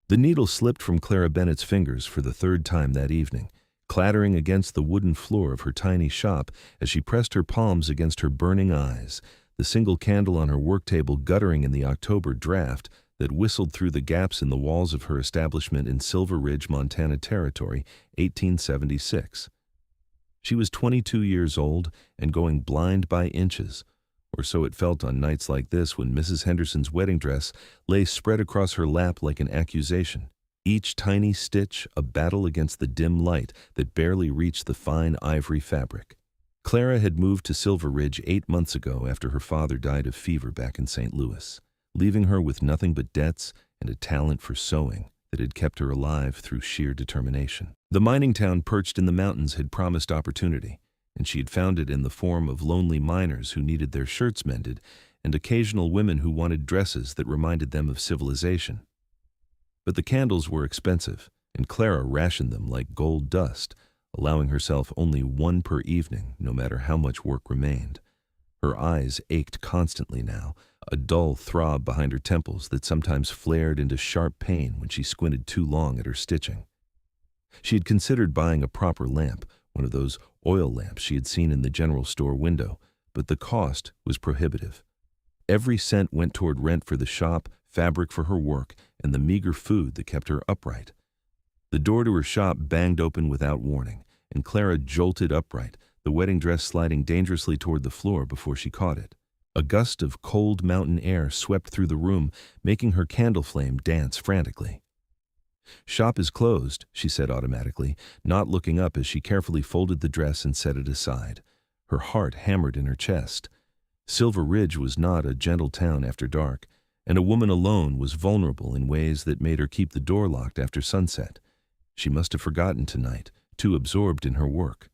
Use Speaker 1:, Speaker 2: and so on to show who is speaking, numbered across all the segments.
Speaker 1: The needle slipped from Clara Bennett's fingers for the third time that evening, clattering against the wooden floor of her tiny shop as she pressed her palms against her burning eyes, the single candle on her work table guttering in the October draft that whistled through the gaps in the walls of her establishment in Silver Ridge, Montana Territory, 1876. She was 22 years old and going blind by inches, or so it felt on nights like this when Mrs. Henderson's wedding dress lay spread across her lap like an accusation, each tiny stitch a battle against the dim light that barely reached the fine ivory fabric. Clara had moved to Silver Ridge 8 months ago after her father died of fever back in St. Louis, leaving her with nothing but debts and a talent for sewing that had kept her alive through sheer determination. The mining town perched in the mountains had promised opportunity, and she had found it in the form of lonely miners who needed their shirts mended and occasional women who wanted dresses that reminded them of civilization. But the candles were expensive, and Clara rationed them like gold dust, allowing herself only one per evening, no matter how much work remained. Her eyes ached constantly now, a dull throb behind her temples that sometimes flared into sharp pain when she squinted too long at her stitching. She had considered buying a proper lamp, one of those oil lamps she had seen in the general store window, but the cost was prohibitive. Every cent went toward rent for the shop, fabric for her work, and the meager food that kept her upright. The door to her shop banged open without warning, and Clara jolted upright, the wedding dress sliding dangerously toward the floor before she caught it. A gust of cold mountain air swept through the room, making her candle flame dance frantically. "Shop is closed," she said automatically, not looking up as she carefully folded the dress and set it aside. Her heart hammered in her chest. Silver Ridge was not a gentle town after dark, and a woman alone was vulnerable in ways that made her keep the door locked after sunset. She must have forgotten tonight, too absorbed in her work.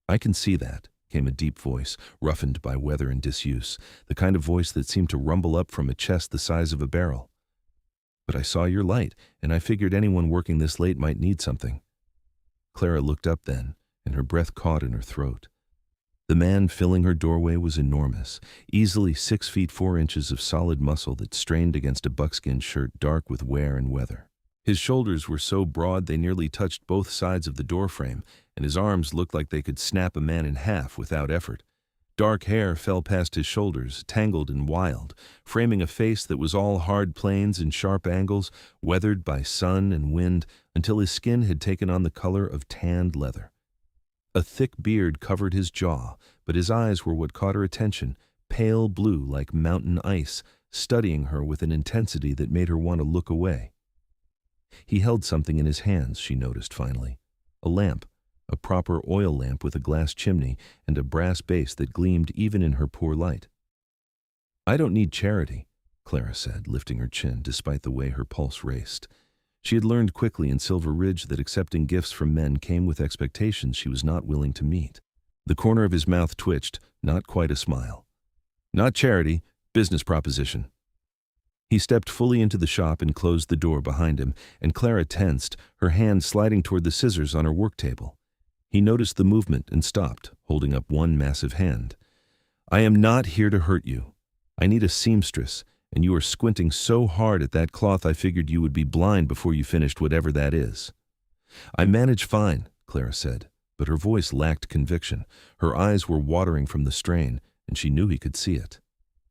Speaker 1: "I can see that," came a deep voice, roughened by weather and disuse, the kind of voice that seemed to rumble up from a chest the size of a barrel. "But I saw your light, and I figured anyone working this late might need something." Clara looked up then, and her breath caught in her throat. The man filling her doorway was enormous, easily 6 feet 4 inches of solid muscle that strained against a buckskin shirt dark with wear and weather. His shoulders were so broad they nearly touched both sides of the doorframe, and his arms looked like they could snap a man in half without effort. Dark hair fell past his shoulders, tangled and wild, framing a face that was all hard planes and sharp angles, weathered by sun and wind until his skin had taken on the color of tanned leather. A thick beard covered his jaw, but his eyes were what caught her attention, pale blue like mountain ice, studying her with an intensity that made her want to look away. He held something in his hands, she noticed finally. A lamp, a proper oil lamp with a glass chimney and a brass base that gleamed even in her poor light. "I don't need charity," Clara said, lifting her chin despite the way her pulse raced. She had learned quickly in Silver Ridge that accepting gifts from men came with expectations she was not willing to meet. The corner of his mouth twitched, not quite a smile. "Not charity, business proposition." He stepped fully into the shop and closed the door behind him, and Clara tensed, her hand sliding toward the scissors on her work table. He noticed the movement and stopped, holding up one massive hand. "I am not here to hurt you. I need a seamstress, and you are squinting so hard at that cloth I figured you would be blind before you finished whatever that is." "I manage fine," Clara said, but her voice lacked conviction. Her eyes were watering from the strain, and she knew he could see it.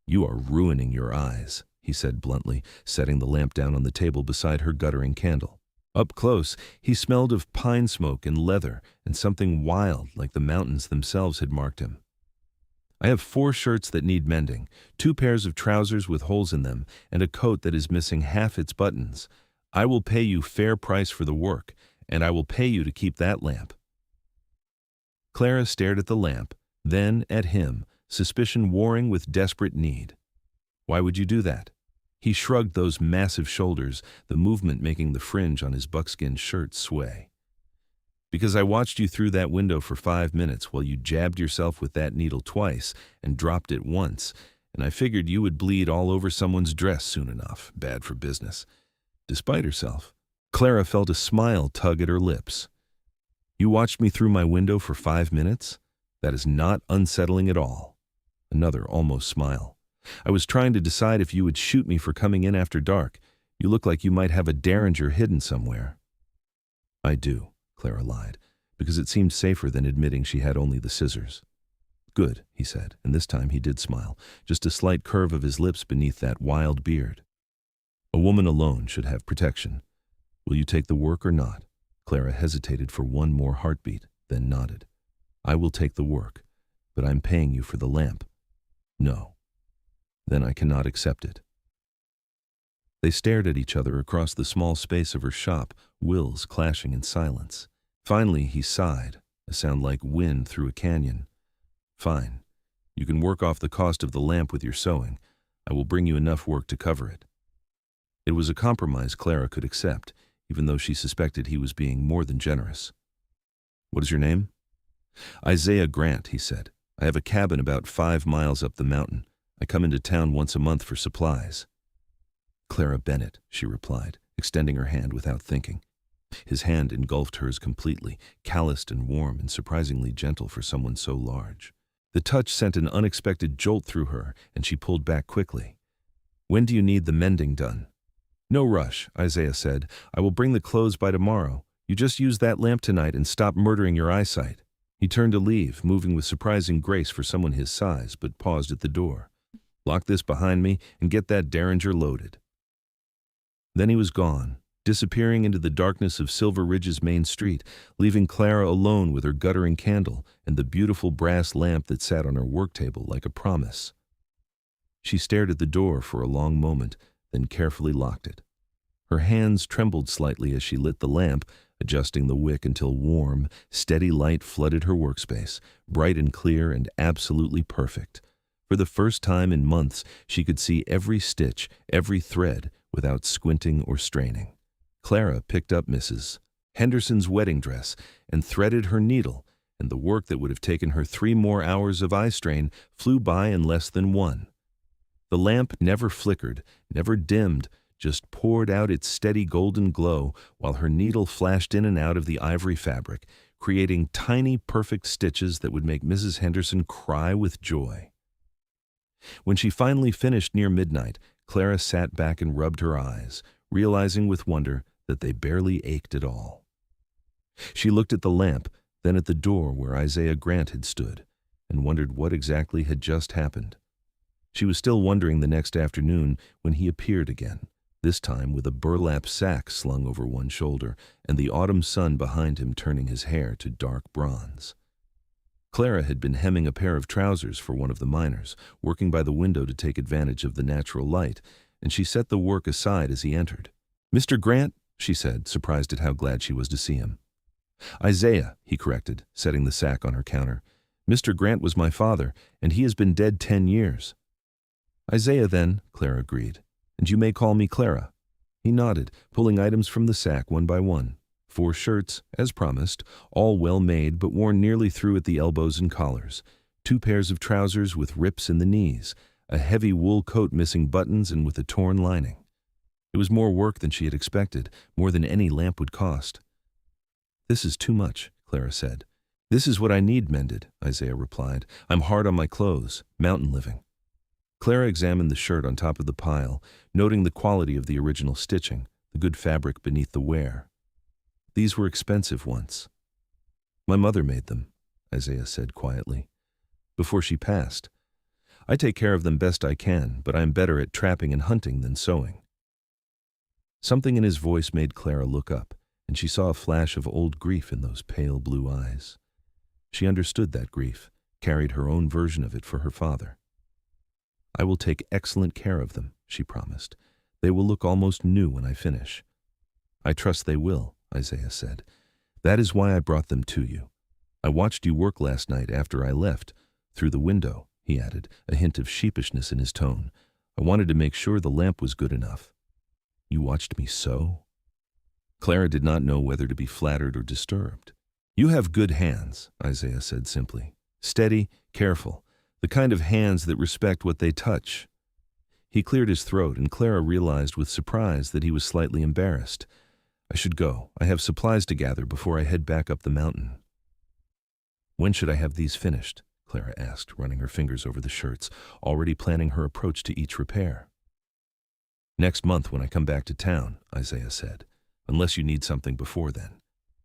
Speaker 1: "You are ruining your eyes," he said bluntly, setting the lamp down on the table beside her guttering candle. Up close, he smelled of pine smoke and leather and something wild like the mountains themselves had marked him. "I have 4 shirts that need mending, 2 pairs of trousers with holes in them, and a coat that is missing half its buttons. I will pay you fair price for the work, and I will pay you to keep that lamp." Clara stared at the lamp, then at him, suspicion warring with desperate need. "Why would you do that?" He shrugged those massive shoulders, the movement making the fringe on his buckskin shirt sway. "Because I watched you through that window for 5 minutes while you jabbed yourself with that needle twice and dropped it once, and I figured you would bleed all over someone's dress soon enough. Bad for business." Despite herself, Clara felt a smile tug at her lips. "You watched me through my window for 5 minutes? That is not unsettling at all." Another almost smile. "I was trying to decide if you would shoot me for coming in after dark. You look like you might have a derringer hidden somewhere. I do, Clara lied, because it seemed safer than admitting she had only the scissors. Good, he said, and this time he did smile, just a slight curve of his lips beneath that wild beard. A woman alone should have protection. Will you take the work or not? Clara hesitated for one more heartbeat, then nodded. I will take the work, but I'm paying you for the lamp. No. Then I cannot accept it. They stared at each other across the small space of her shop, wills clashing in silence. Finally, he sighed, a sound like wind through a canyon. Fine. You can work off the cost of the lamp with your sewing. I will bring you enough work to cover it. It was a compromise Clara could accept, even though she suspected he was being more than generous. What is your name? Isaiah Grant, he said. I have a cabin about 5 miles up the mountain. I come into town once a month for supplies. Clara Bennett, she replied, extending her hand without thinking. His hand engulfed hers completely, calloused and warm and surprisingly gentle for someone so large. The touch sent an unexpected jolt through her, and she pulled back quickly. When do you need the mending done? No rush, Isaiah said. I will bring the clothes by tomorrow. You just use that lamp tonight and stop murdering your eyesight. He turned to leave, moving with surprising grace for someone his size, but paused at the door. Lock this behind me and get that derringer loaded. Then he was gone, disappearing into the darkness of Silver Ridge's main street, leaving Clara alone with her guttering candle and the beautiful brass lamp that sat on her work table like a promise. She stared at the door for a long moment, then carefully locked it. Her hands trembled slightly as she lit the lamp, adjusting the wick until warm, steady light flooded her workspace, bright and clear and absolutely perfect. For the first time in months, she could see every stitch, every thread, without squinting or straining. Clara picked up Mrs. Henderson's wedding dress and threaded her needle, and the work that would have taken her 3 more hours of eye strain flew by in less than 1. The lamp never flickered, never dimmed, just poured out its steady golden glow while her needle flashed in and out of the ivory fabric, creating tiny, perfect stitches that would make Mrs. Henderson cry with joy. When she finally finished near midnight, Clara sat back and rubbed her eyes, realizing with wonder that they barely ached at all. She looked at the lamp, then at the door where Isaiah Grant had stood, and wondered what exactly had just happened. She was still wondering the next afternoon when he appeared again, this time with a burlap sack slung over one shoulder and the autumn sun behind him turning his hair to dark bronze. Clara had been hemming a pair of trousers for one of the miners, working by the window to take advantage of the natural light, and she set the work aside as he entered. "Mr. Grant," she said, surprised at how glad she was to see him. "Isaiah," he corrected, setting the sack on her counter. "Mr. Grant was my father, and he has been dead 10 years. "Isaiah, then," Clara agreed. "And you may call me Clara." He nodded, pulling items from the sack one by one. 4 shirts, as promised, all well made but worn nearly through at the elbows and collars. 2 pairs of trousers with rips in the knees. A heavy wool coat missing buttons and with a torn lining. It was more work than she had expected, more than any lamp would cost. "This is too much," Clara said. "This is what I need mended," Isaiah replied. "I'm hard on my clothes, mountain living." Clara examined the shirt on top of the pile, noting the quality of the original stitching, the good fabric beneath the wear. "These were expensive once." "My mother made them," Isaiah said quietly. "Before she passed. I take care of them best I can, but I am better at trapping and hunting than sewing." Something in his voice made Clara look up, and she saw a flash of old grief in those pale blue eyes. She understood that grief, carried her own version of it for her father. "I will take excellent care of them," she promised. "They will look almost new when I finish." "I trust they will," Isaiah said. "That is why I brought them to you. I watched you work last night after I left, through the window," he added, a hint of sheepishness in his tone. "I wanted to make sure the lamp was good enough." "You watched me sew?" Clara did not know whether to be flattered or disturbed. "You have good hands," Isaiah said simply. "Steady, careful, the kind of hands that respect what they touch." He cleared his throat, and Clara realized with surprise that he was slightly embarrassed. "I should go. I have supplies to gather before I head back up the mountain." "When should I have these finished?" Clara asked, running her fingers over the shirts, already planning her approach to each repair. Next month when I come back to town, Isaiah said, unless you need something before then.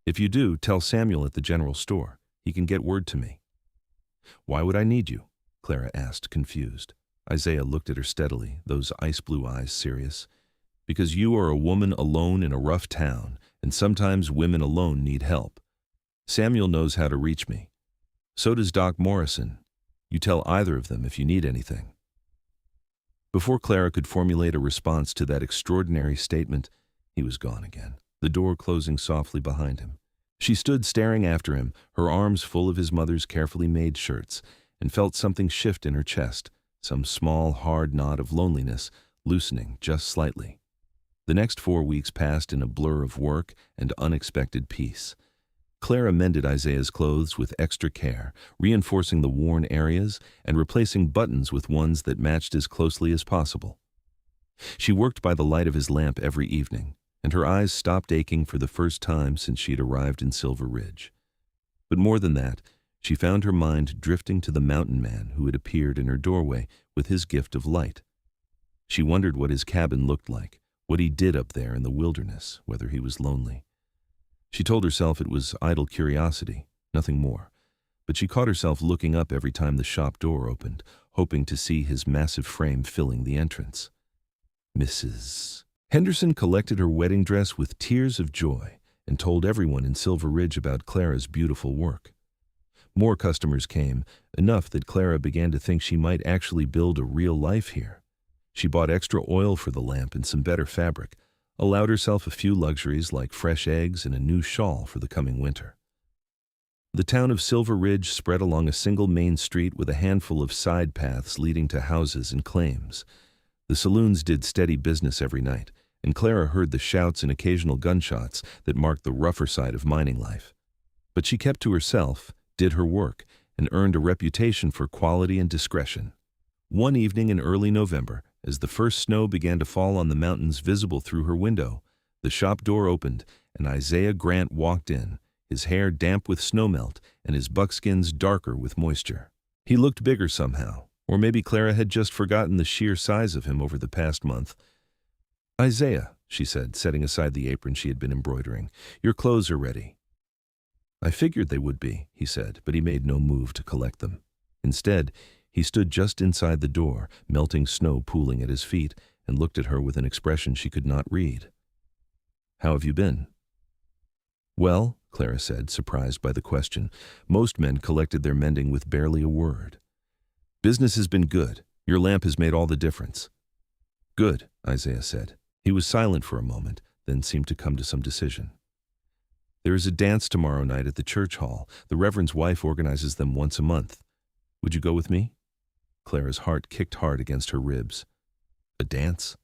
Speaker 1: If you do, tell Samuel at the general store. He can get word to me. Why would I need you? Clara asked, confused. Isaiah looked at her steadily, those ice-blue eyes serious. Because you are a woman alone in a rough town, and sometimes women alone need help. Samuel knows how to reach me. So does Doc Morrison. You tell either of them if you need anything. Before Clara could formulate a response to that extraordinary statement, he was gone again, the door closing softly behind him. She stood staring after him, her arms full of his mother's carefully made shirts, and felt something shift in her chest, some small, hard knot of loneliness, loosening just slightly. The next 4 weeks passed in a blur of work and unexpected peace. Clara mended Isaiah's clothes with extra care, reinforcing the worn areas and replacing buttons with ones that matched as closely as possible. She worked by the light of his lamp every evening, and her eyes stopped aching for the first time since she had arrived in Silver Ridge. But more than that, she found her mind drifting to the mountain man who had appeared in her doorway with his gift of light. She wondered what his cabin looked like, what he did up there in the wilderness, whether he was lonely. She told herself it was idle curiosity, nothing more, but she caught herself looking up every time the shop door opened, hoping to see his massive frame filling the entrance. Mrs. Henderson collected her wedding dress with tears of joy and told everyone in Silver Ridge about Clara's beautiful work. More customers came, enough that Clara began to think she might actually build a real life here. She bought extra oil for the lamp and some better fabric, allowed herself a few luxuries like fresh eggs and a new shawl for the coming winter. The town of Silver Ridge spread along a single main street with a handful of side paths leading to houses and claims. The saloons did steady business every night, and Clara heard the shouts and occasional gunshots that marked the rougher side of mining life. But she kept to herself, did her work, and earned a reputation for quality and discretion. One evening in early November, as the first snow began to fall on the mountains visible through her window, the shop door opened and Isaiah Grant walked in, his hair damp with snowmelt and his buckskins darker with moisture. He looked bigger somehow, or maybe Clara had just forgotten the sheer size of him over the past month. "Isaiah," she said, setting aside the apron she had been embroidering, "your clothes are ready." "I figured they would be," he said, but he made no move to collect them. Instead, he stood just inside the door, melting snow pooling at his feet, and looked at her with an expression she could not read. "How have you been?" "Well," Clara said, surprised by the question. Most men collected their mending with barely a word. "Business has been good. Your lamp has made all the difference." "Good," Isaiah said. He was silent for a moment, then seemed to come to some decision. "There is a dance tomorrow night at the church hall. The Reverend's wife organizes them once a month. Would you go with me?" Clara's heart kicked hard against her ribs. "A dance?"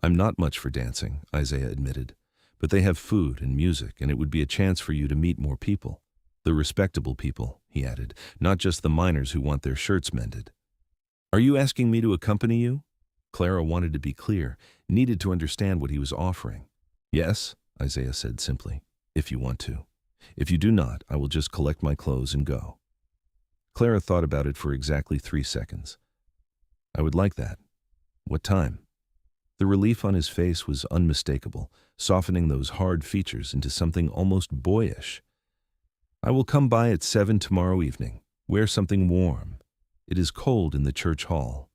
Speaker 1: "I'm not much for dancing," Isaiah admitted. "But they have food and music, and it would be a chance for you to meet more people. The respectable people," he added, "not just the miners who want their shirts mended." "Are you asking me to accompany you?" Clara wanted to be clear, needed to understand what he was offering. "Yes," Isaiah said simply, "if you want to. If you do not, I will just collect my clothes and go." Clara thought about it for exactly 3 seconds. "I would like that. What time?" The relief on his face was unmistakable, softening those hard features into something almost boyish. "I will come by at 7 tomorrow evening. Wear something warm. It is cold in the church hall."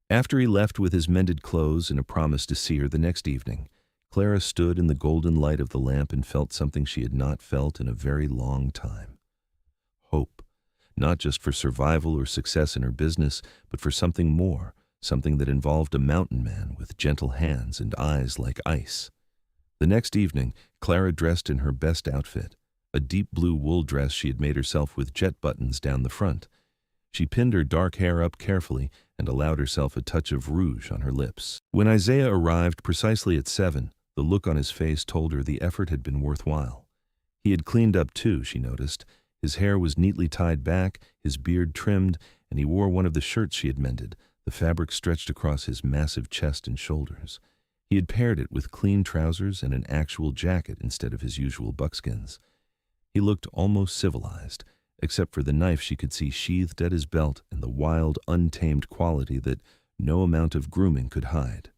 Speaker 1: After he left with his mended clothes and a promise to see her the next evening, Clara stood in the golden light of the lamp and felt something she had not felt in a very long time. Hope. Not just for survival or success in her business, but for something more, something that involved a mountain man with gentle hands and eyes like ice. The next evening, Clara dressed in her best outfit, a deep blue wool dress she had made herself with jet buttons down the front. She pinned her dark hair up carefully and allowed herself a touch of rouge on her lips. When Isaiah arrived precisely at 7, the look on his face told her the effort had been worthwhile. He had cleaned up too, she noticed. His hair was neatly tied back, his beard trimmed, and he wore one of the shirts she had mended, the fabric stretched across his massive chest and shoulders. He had paired it with clean trousers and an actual jacket instead of his usual buckskins. He looked almost civilized, except for the knife she could see sheathed at his belt and the wild, untamed quality that no amount of grooming could hide.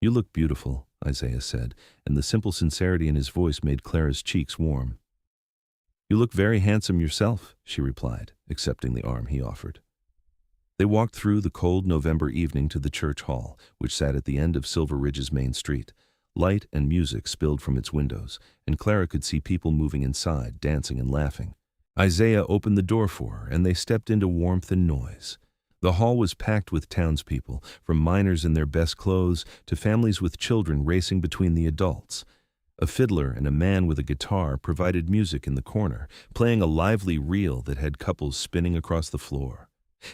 Speaker 1: "You look beautiful," Isaiah said, and the simple sincerity in his voice made Clara's cheeks warm. "You look very handsome yourself," she replied, accepting the arm he offered. They walked through the cold November evening to the church hall, which sat at the end of Silver Ridge's main street. Light and music spilled from its windows, and Clara could see people moving inside, dancing and laughing. Isaiah opened the door for her, and they stepped into warmth and noise. The hall was packed with townspeople, from miners in their best clothes to families with children racing between the adults. A fiddler and a man with a guitar provided music in the corner, playing a lively reel that had couples spinning across the floor.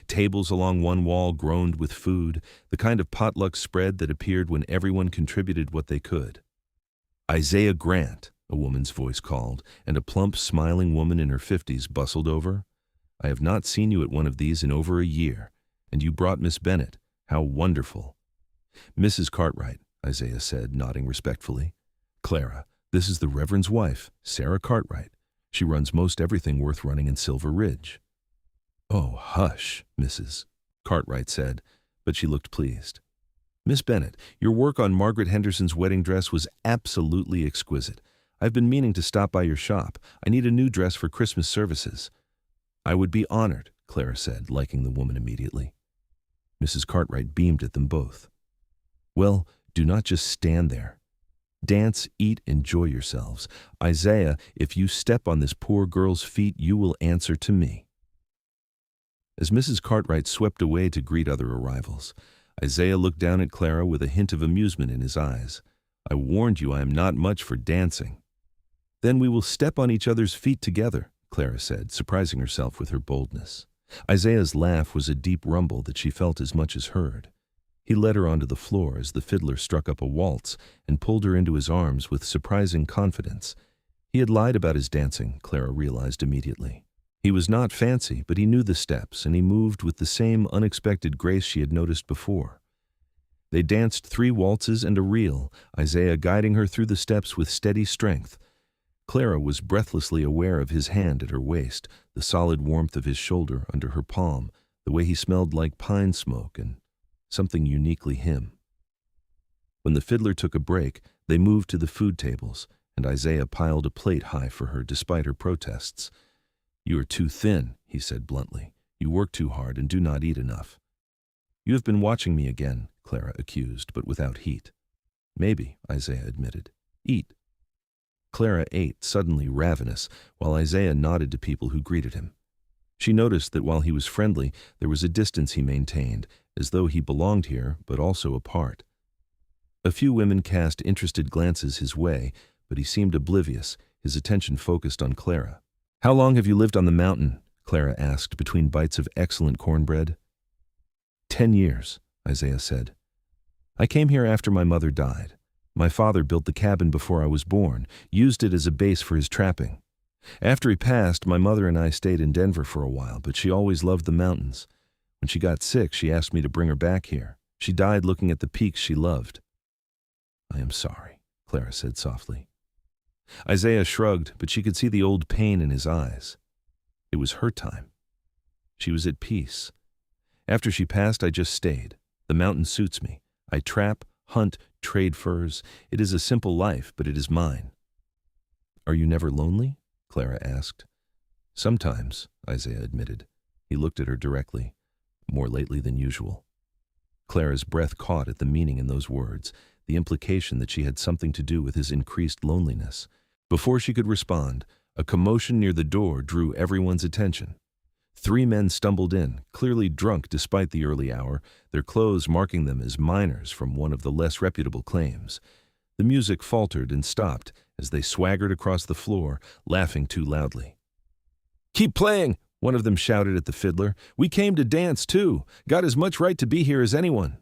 Speaker 1: Tables along one wall groaned with food, the kind of potluck spread that appeared when everyone contributed what they could. "Isaiah Grant," a woman's voice called, and a plump, smiling woman in her 50s bustled over. "I have not seen you at one of these in over a year, and you brought Miss Bennett. How wonderful." "Mrs. Cartwright," Isaiah said, nodding respectfully. "Clara, this is the Reverend's wife, Sarah Cartwright. She runs most everything worth running in Silver Ridge." "Oh, hush," Mrs. Cartwright said, but she looked pleased. "Miss Bennett, your work on Margaret Henderson's wedding dress was absolutely exquisite. I've been meaning to stop by your shop. I need a new dress for Christmas services." "I would be honored," Clara said, liking the woman immediately. Mrs. Cartwright beamed at them both. "Well, do not just stand there. Dance, eat, enjoy yourselves. Isaiah, if you step on this poor girl's feet, you will answer to me." As Mrs. Cartwright swept away to greet other arrivals, Isaiah looked down at Clara with a hint of amusement in his eyes. "I warned you I am not much for dancing." "Then we will step on each other's feet together," Clara said, surprising herself with her boldness. Isaiah's laugh was a deep rumble that she felt as much as heard. He led her onto the floor as the fiddler struck up a waltz and pulled her into his arms with surprising confidence. He had lied about his dancing, Clara realized immediately. He was not fancy, but he knew the steps, and he moved with the same unexpected grace she had noticed before. They danced 3 waltzes and a reel, Isaiah guiding her through the steps with steady strength. Clara was breathlessly aware of his hand at her waist, the solid warmth of his shoulder under her palm, the way he smelled like pine smoke, and something uniquely him. When the fiddler took a break, they moved to the food tables, and Isaiah piled a plate high for her despite her protests. "You are too thin," he said bluntly. "You work too hard and do not eat enough." "You have been watching me again," Clara accused, but without heat. "Maybe," Isaiah admitted. "Eat." Clara ate, suddenly ravenous, while Isaiah nodded to people who greeted him. She noticed that while he was friendly, there was a distance he maintained, as though he belonged here, but also apart. A few women cast interested glances his way, but he seemed oblivious, his attention focused on Clara. "How long have you lived on the mountain?" Clara asked between bites of excellent cornbread. 10 years, Isaiah said. "I came here after my mother died. My father built the cabin before I was born, used it as a base for his trapping. After he passed, my mother and I stayed in Denver for a while, but she always loved the mountains. When she got sick, she asked me to bring her back here. She died looking at the peaks she loved." "I am sorry," Clara said softly. Isaiah shrugged, but she could see the old pain in his eyes. It was her time. She was at peace. "After she passed, I just stayed. The mountain suits me. I trap, hunt, trade furs. It is a simple life, but it is mine." "Are you never lonely?" Clara asked. "Sometimes," Isaiah admitted. He looked at her directly, more lately than usual. Clara's breath caught at the meaning in those words, the implication that she had something to do with his increased loneliness. Before she could respond, a commotion near the door drew everyone's attention. 3 men stumbled in, clearly drunk despite the early hour, their clothes marking them as miners from one of the less reputable claims. The music faltered and stopped as they swaggered across the floor, laughing too loudly. "Keep playing!" one of them shouted at the fiddler. "We came to dance, too. Got as much right to be here as anyone."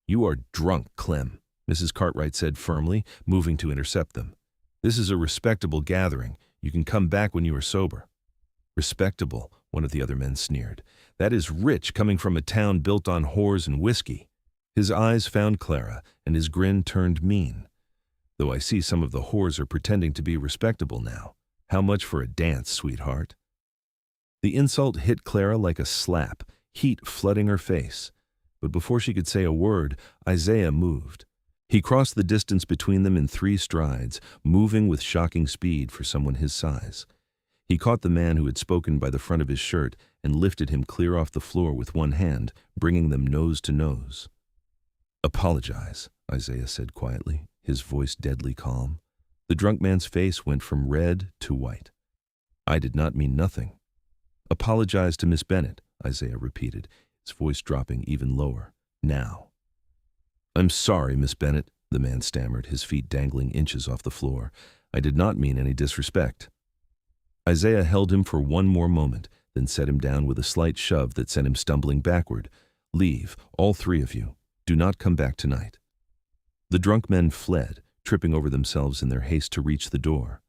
Speaker 1: "You are drunk, Clem," Mrs. Cartwright said firmly, moving to intercept them. "This is a respectable gathering. You can come back when you are sober." "Respectable," one of the other men sneered. "That is rich coming from a town built on whores and whiskey." His eyes found Clara, and his grin turned mean. "Though I see some of the whores are pretending to be respectable now. How much for a dance, sweetheart?" The insult hit Clara like a slap, heat flooding her face. But before she could say a word, Isaiah moved. He crossed the distance between them in 3 strides, moving with shocking speed for someone his size. He caught the man who had spoken by the front of his shirt and lifted him clear off the floor with one hand, bringing them nose to nose. "Apologize," Isaiah said quietly, his voice deadly calm. The drunk man's face went from red to white. "I did not mean nothing." "Apologize to Miss Bennett," Isaiah repeated, his voice dropping even lower. "Now." "I'm sorry, Miss Bennett," the man stammered, his feet dangling inches off the floor. "I did not mean any disrespect." Isaiah held him for one more moment, then set him down with a slight shove that sent him stumbling backward. "Leave, all 3 of you. Do not come back tonight." The drunk men fled, tripping over themselves in their haste to reach the door.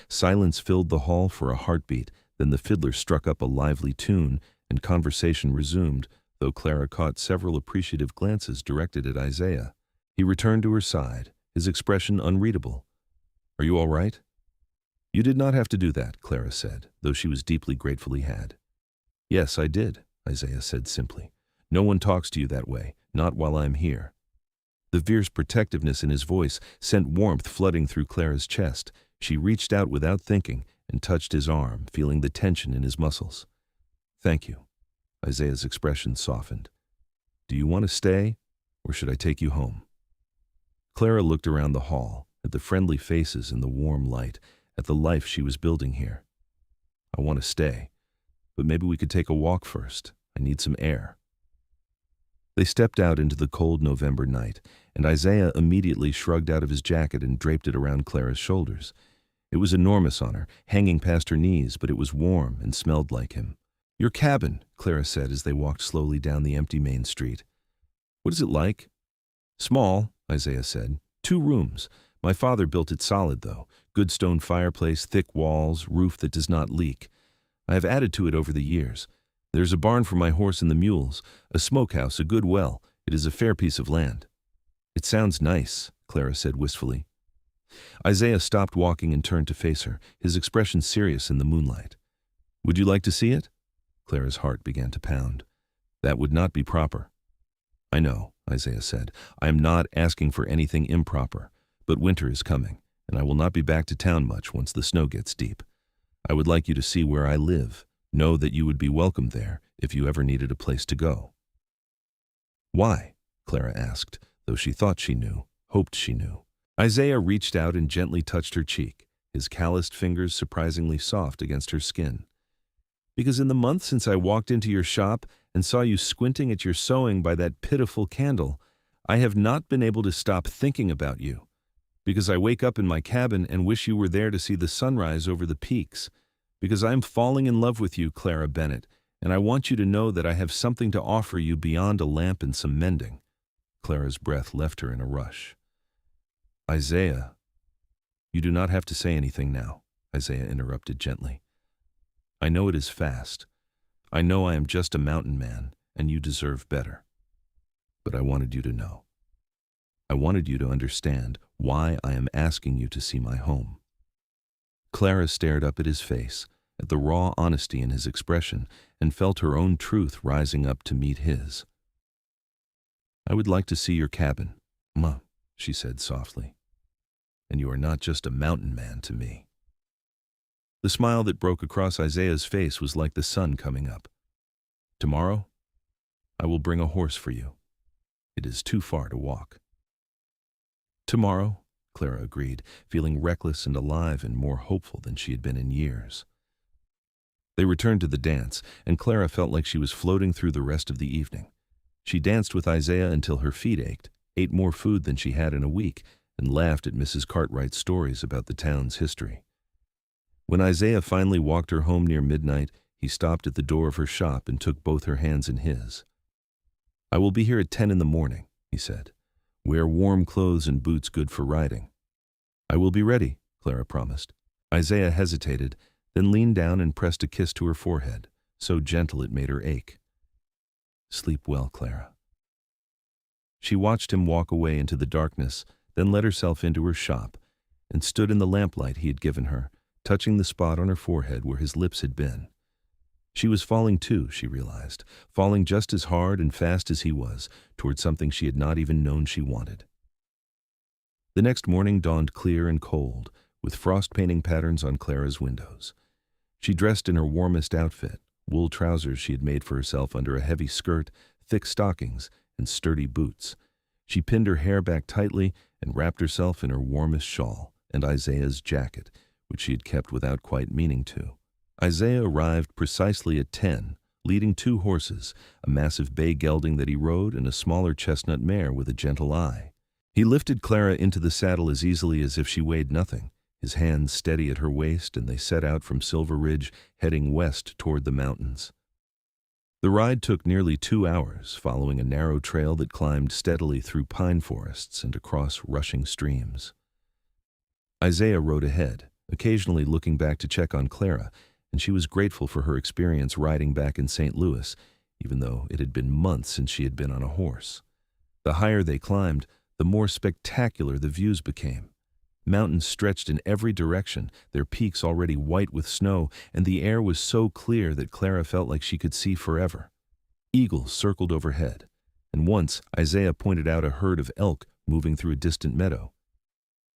Speaker 1: Silence filled the hall for a heartbeat, then the fiddler struck up a lively tune, and conversation resumed, though Clara caught several appreciative glances directed at Isaiah. He returned to her side, his expression unreadable. "Are you all right?" "You did not have to do that," Clara said, though she was deeply grateful he had. "Yes, I did," Isaiah said simply. "No one talks to you that way, not while I'm here." The fierce protectiveness in his voice sent warmth flooding through Clara's chest. She reached out without thinking and touched his arm, feeling the tension in his muscles. "Thank you." Isaiah's expression softened. "Do you want to stay, or should I take you home?" Clara looked around the hall, at the friendly faces in the warm light, at the life she was building here. "I want to stay, but maybe we could take a walk first. I need some air." They stepped out into the cold November night, and Isaiah immediately shrugged out of his jacket and draped it around Clara's shoulders. It was enormous on her, hanging past her knees, but it was warm and smelled like him. "Your cabin," Clara said as they walked slowly down the empty main street. "What is it like?" "Small," Isaiah said. 2 rooms. My father built it solid, though. Good stone fireplace, thick walls, roof that does not leak. I have added to it over the years. There's a barn for my horse and the mules, a smokehouse, a good well. It is a fair piece of land." "It sounds nice," Clara said wistfully. Isaiah stopped walking and turned to face her, his expression serious in the moonlight. "Would you like to see it?" Clara's heart began to pound. "That would not be proper." "I know," Isaiah said. "I am not asking for anything improper, but winter is coming, and I will not be back to town much once the snow gets deep. I would like you to see where I live. Know that you would be welcome there if you ever needed a place to go." "Why?" Clara asked, though she thought she knew, hoped she knew. Isaiah reached out and gently touched her cheek, his calloused fingers surprisingly soft against her skin. "Because in the month since I walked into your shop and saw you squinting at your sewing by that pitiful candle, I have not been able to stop thinking about you. Because I wake up in my cabin and wish you were there to see the sunrise over the peaks. Because I'm falling in love with you, Clara Bennett, and I want you to know that I have something to offer you beyond a lamp and some mending." Clara's breath left her in a rush. "Isaiah." "You do not have to say anything now," Isaiah interrupted gently. "I know it is fast. I know I am just a mountain man, and you deserve better. But I wanted you to know. I wanted you to understand why I am asking you to see my home." Clara stared up at his face, at the raw honesty in his expression, and felt her own truth rising up to meet his. "I would like to see your cabin, Ma," she said softly. "And you are not just a mountain man to me." The smile that broke across Isaiah's face was like the sun coming up. "Tomorrow, I will bring a horse for you. It is too far to walk." "Tomorrow," Clara agreed, feeling reckless and alive and more hopeful than she had been in years. They returned to the dance, and Clara felt like she was floating through the rest of the evening. She danced with Isaiah until her feet ached, ate more food than she had in a week, and laughed at Mrs. Cartwright's stories about the town's history. When Isaiah finally walked her home near midnight, he stopped at the door of her shop and took both her hands in his. "I will be here at 10 in the morning," he said. "Wear warm clothes and boots good for riding." "I will be ready," Clara promised. Isaiah hesitated, then leaned down and pressed a kiss to her forehead, so gentle it made her ache. "Sleep well, Clara." She watched him walk away into the darkness, then let herself into her shop, and stood in the lamplight he had given her, touching the spot on her forehead where his lips had been. She was falling too, she realized, falling just as hard and fast as he was, toward something she had not even known she wanted. The next morning dawned clear and cold, with frost painting patterns on Clara's windows. She dressed in her warmest outfit, wool trousers she had made for herself under a heavy skirt, thick stockings, and sturdy boots. She pinned her hair back tightly and wrapped herself in her warmest shawl and Isaiah's jacket, which she had kept without quite meaning to. Isaiah arrived precisely at 10, leading 2 horses, a massive bay gelding that he rode and a smaller chestnut mare with a gentle eye. He lifted Clara into the saddle as easily as if she weighed nothing, his hands steady at her waist, and they set out from Silver Ridge, heading west toward the mountains. The ride took nearly 2 hours, following a narrow trail that climbed steadily through pine forests and across rushing streams. Isaiah rode ahead, occasionally looking back to check on Clara, and she was grateful for her experience riding back in St. Louis, even though it had been months since she had been on a horse. The higher they climbed, the more spectacular the views became. Mountains stretched in every direction, their peaks already white with snow, and the air was so clear that Clara felt like she could see forever. Eagles circled overhead, and once Isaiah pointed out a herd of elk moving through a distant meadow.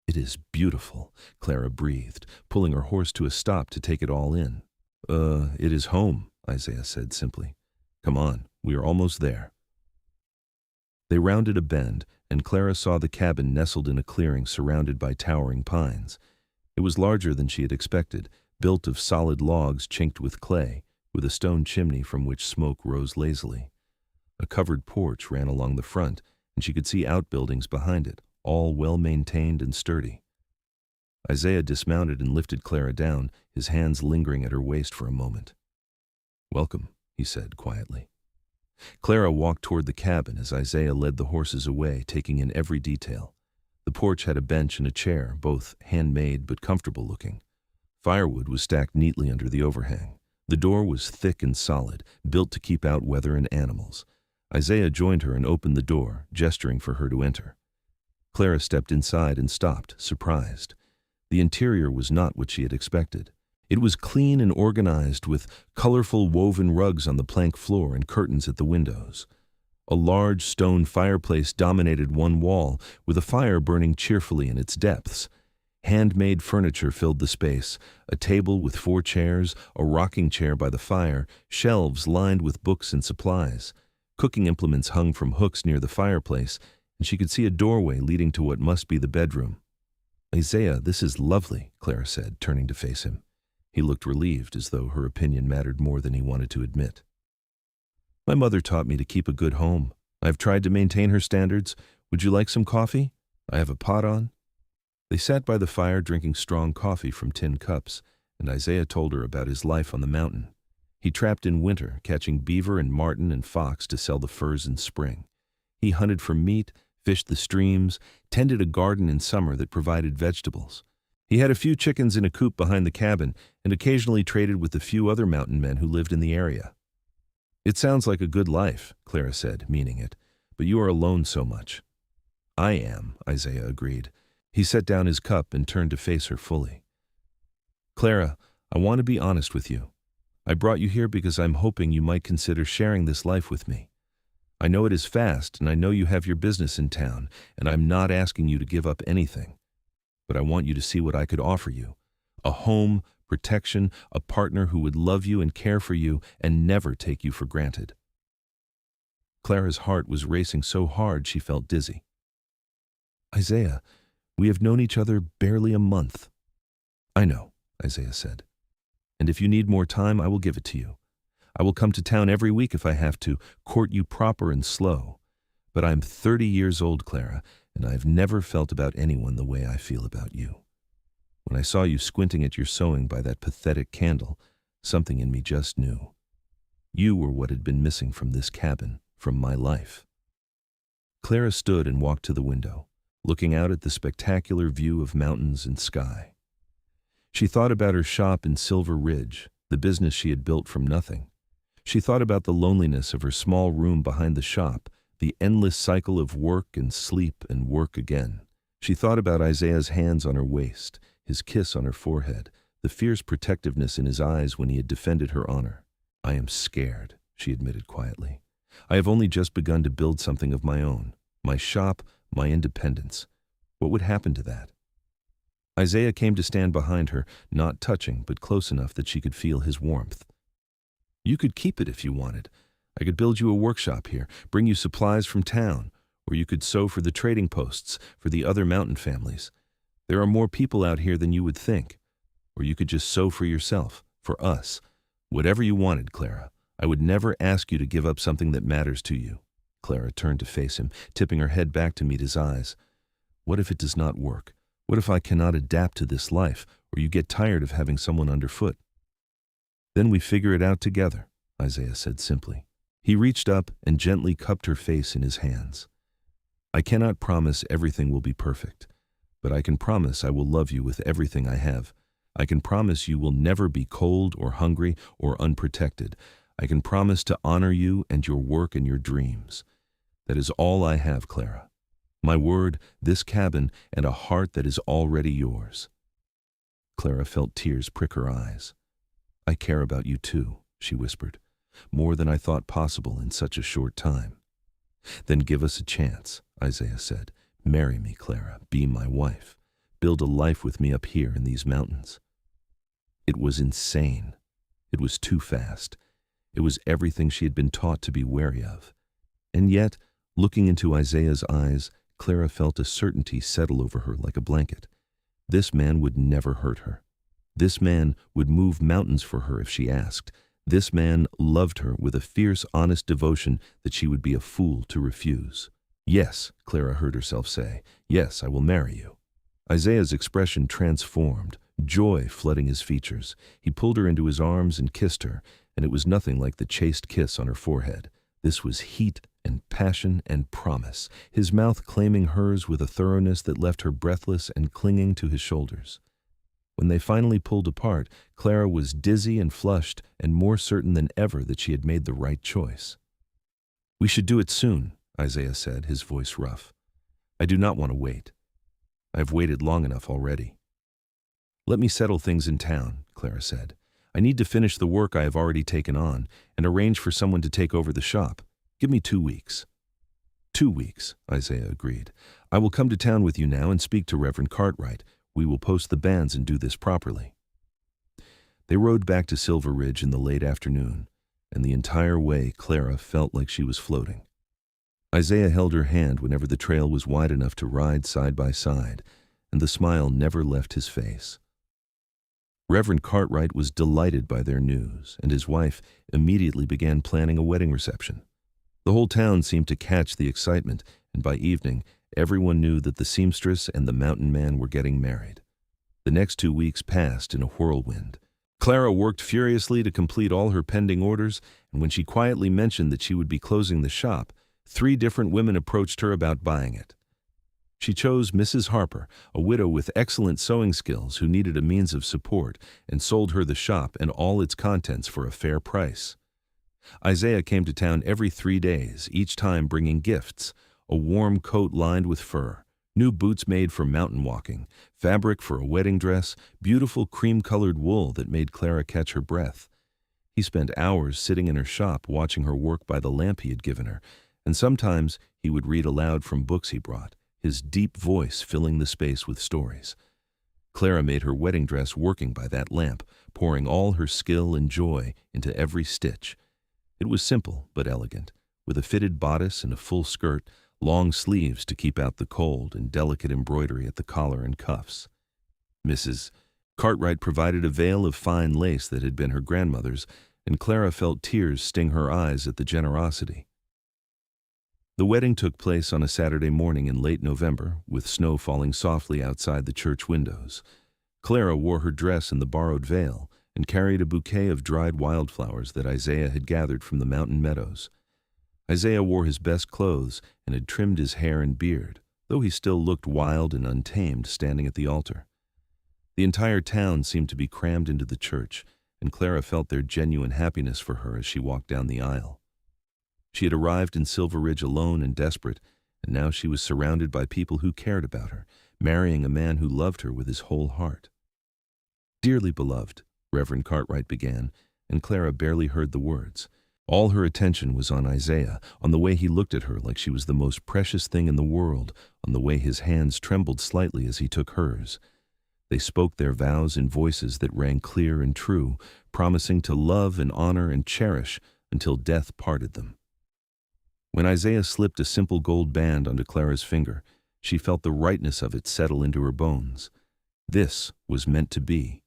Speaker 1: "It is beautiful," Clara breathed, pulling her horse to a stop to take it all in. It is home," Isaiah said simply. "Come on, we are almost there." They rounded a bend, and Clara saw the cabin nestled in a clearing surrounded by towering pines. It was larger than she had expected, built of solid logs chinked with clay, with a stone chimney from which smoke rose lazily. A covered porch ran along the front, and she could see outbuildings behind it, all well-maintained and sturdy. Isaiah dismounted and lifted Clara down, his hands lingering at her waist for a moment. "Welcome," he said quietly. Clara walked toward the cabin as Isaiah led the horses away, taking in every detail. The porch had a bench and a chair, both handmade but comfortable looking. Firewood was stacked neatly under the overhang. The door was thick and solid, built to keep out weather and animals. Isaiah joined her and opened the door, gesturing for her to enter. Clara stepped inside and stopped, surprised. The interior was not what she had expected. It was clean and organized, with colorful woven rugs on the plank floor and curtains at the windows. A large stone fireplace dominated one wall, with a fire burning cheerfully in its depths. Handmade furniture filled the space, a table with 4 chairs, a rocking chair by the fire, shelves lined with books and supplies. Cooking implements hung from hooks near the fireplace, and she could see a doorway leading to what must be the bedroom. "Isaiah, this is lovely," Clara said, turning to face him. He looked relieved, as though her opinion mattered more than he wanted to admit. "My mother taught me to keep a good home. I've tried to maintain her standards. Would you like some coffee? I have a pot on." They sat by the fire drinking strong coffee from tin cups, and Isaiah told her about his life on the mountain. He trapped in winter, catching beaver and marten and fox to sell the furs in spring. He hunted for meat, fished the streams, tended a garden in summer that provided vegetables. He had a few chickens in a coop behind the cabin and occasionally traded with the few other mountain men who lived in the area. "It sounds like a good life," Clara said, meaning it, "but you are alone so much." "I am," Isaiah agreed. He set down his cup and turned to face her fully. "Clara, I want to be honest with you. I brought you here because I'm hoping you might consider sharing this life with me. I know it is fast, and I know you have your business in town, and I'm not asking you to give up anything. But I want you to see what I could offer you. A home, protection, a partner who would love you and care for you and never take you for granted." Clara's heart was racing so hard she felt dizzy. "Isaiah, we have known each other barely a month." "I know," Isaiah said. "And if you need more time, I will give it to you. I will come to town every week if I have to, court you proper and slow. But I'm 30 years old, Clara, and I've never felt about anyone the way I feel about you. When I saw you squinting at your sewing by that pathetic candle, something in me just knew. You were what had been missing from this cabin, from my life." Clara stood and walked to the window, looking out at the spectacular view of mountains and sky. She thought about her shop in Silver Ridge, the business she had built from nothing. She thought about the loneliness of her small room behind the shop, the endless cycle of work and sleep and work again. She thought about Isaiah's hands on her waist, his kiss on her forehead, the fierce protectiveness in his eyes when he had defended her honor. "I am scared," she admitted quietly. "I have only just begun to build something of my own. My shop, my independence. What would happen to that? Isaiah came to stand behind her, not touching, but close enough that she could feel his warmth. You could keep it if you wanted. I could build you a workshop here, bring you supplies from town, or you could sew for the trading posts, for the other mountain families. There are more people out here than you would think. Or you could just sew for yourself, for us. Whatever you wanted, Clara. I would never ask you to give up something that matters to you. Clara turned to face him, tipping her head back to meet his eyes. What if it does not work? What if I cannot adapt to this life, or you get tired of having someone underfoot? Then we figure it out together, Isaiah said simply. He reached up and gently cupped her face in his hands. I cannot promise everything will be perfect, but I can promise I will love you with everything I have. I can promise you will never be cold or hungry or unprotected. I can promise to honor you and your work and your dreams. That is all I have, Clara. My word, this cabin, and a heart that is already yours. Clara felt tears prick her eyes. I care about you too, she whispered, more than I thought possible in such a short time. Then give us a chance, Isaiah said. Marry me, Clara, be my wife. Build a life with me up here in these mountains. It was insane. It was too fast. It was everything she had been taught to be wary of. And yet, looking into Isaiah's eyes, Clara felt a certainty settle over her like a blanket. This man would never hurt her. This man would move mountains for her if she asked. This man loved her with a fierce, honest devotion that she would be a fool to refuse. Yes, Clara heard herself say, yes, I will marry you. Isaiah's expression transformed, joy flooding his features. He pulled her into his arms and kissed her, and it was nothing like the chaste kiss on her forehead. This was heat and passion and promise, his mouth claiming hers with a thoroughness that left her breathless and clinging to his shoulders. When they finally pulled apart, Clara was dizzy and flushed and more certain than ever that she had made the right choice. We should do it soon, Isaiah said, his voice rough. I do not want to wait. I have waited long enough already. Let me settle things in town, Clara said. I need to finish the work I have already taken on and arrange for someone to take over the shop. Give me 2 weeks. 2 weeks, Isaiah agreed. I will come to town with you now and speak to Reverend Cartwright. We will post the banns and do this properly. They rode back to Silver Ridge in the late afternoon, and the entire way Clara felt like she was floating. Isaiah held her hand whenever the trail was wide enough to ride side by side, and the smile never left his face. Reverend Cartwright was delighted by their news, and his wife immediately began planning a wedding reception. The whole town seemed to catch the excitement, and by evening, everyone knew that the seamstress and the mountain man were getting married. The next 2 weeks passed in a whirlwind. Clara worked furiously to complete all her pending orders, and when she quietly mentioned that she would be closing the shop, 3 different women approached her about buying it. She chose Mrs. Harper, a widow with excellent sewing skills who needed a means of support, and sold her the shop and all its contents for a fair price. Isaiah came to town every 3 days, each time bringing gifts: a warm coat lined with fur, new boots made for mountain walking, fabric for a wedding dress, beautiful cream-colored wool that made Clara catch her breath. He spent hours sitting in her shop watching her work by the lamp he had given her, and sometimes he would read aloud from books he brought, his deep voice filling the space with stories. Clara made her wedding dress working by that lamp, pouring all her skill and joy into every stitch. It was simple but elegant, with a fitted bodice and a full skirt, long sleeves to keep out the cold, and delicate embroidery at the collar and cuffs. Mrs. Cartwright provided a veil of fine lace that had been her grandmother's, and Clara felt tears sting her eyes at the generosity. The wedding took place on a Saturday morning in late November, with snow falling softly outside the church windows. Clara wore her dress and the borrowed veil, and carried a bouquet of dried wildflowers that Isaiah had gathered from the mountain meadows. Isaiah wore his best clothes and had trimmed his hair and beard, though he still looked wild and untamed standing at the altar. The entire town seemed to be crammed into the church, and Clara felt their genuine happiness for her as she walked down the aisle. She had arrived in Silver Ridge alone and desperate, and now she was surrounded by people who cared about her, marrying a man who loved her with his whole heart. "Dearly beloved," Reverend Cartwright began, and Clara barely heard the words. All her attention was on Isaiah, on the way he looked at her like she was the most precious thing in the world, on the way his hands trembled slightly as he took hers. They spoke their vows in voices that rang clear and true, promising to love and honor and cherish until death parted them. When Isaiah slipped a simple gold band onto Clara's finger, she felt the rightness of it settle into her bones. This was meant to be.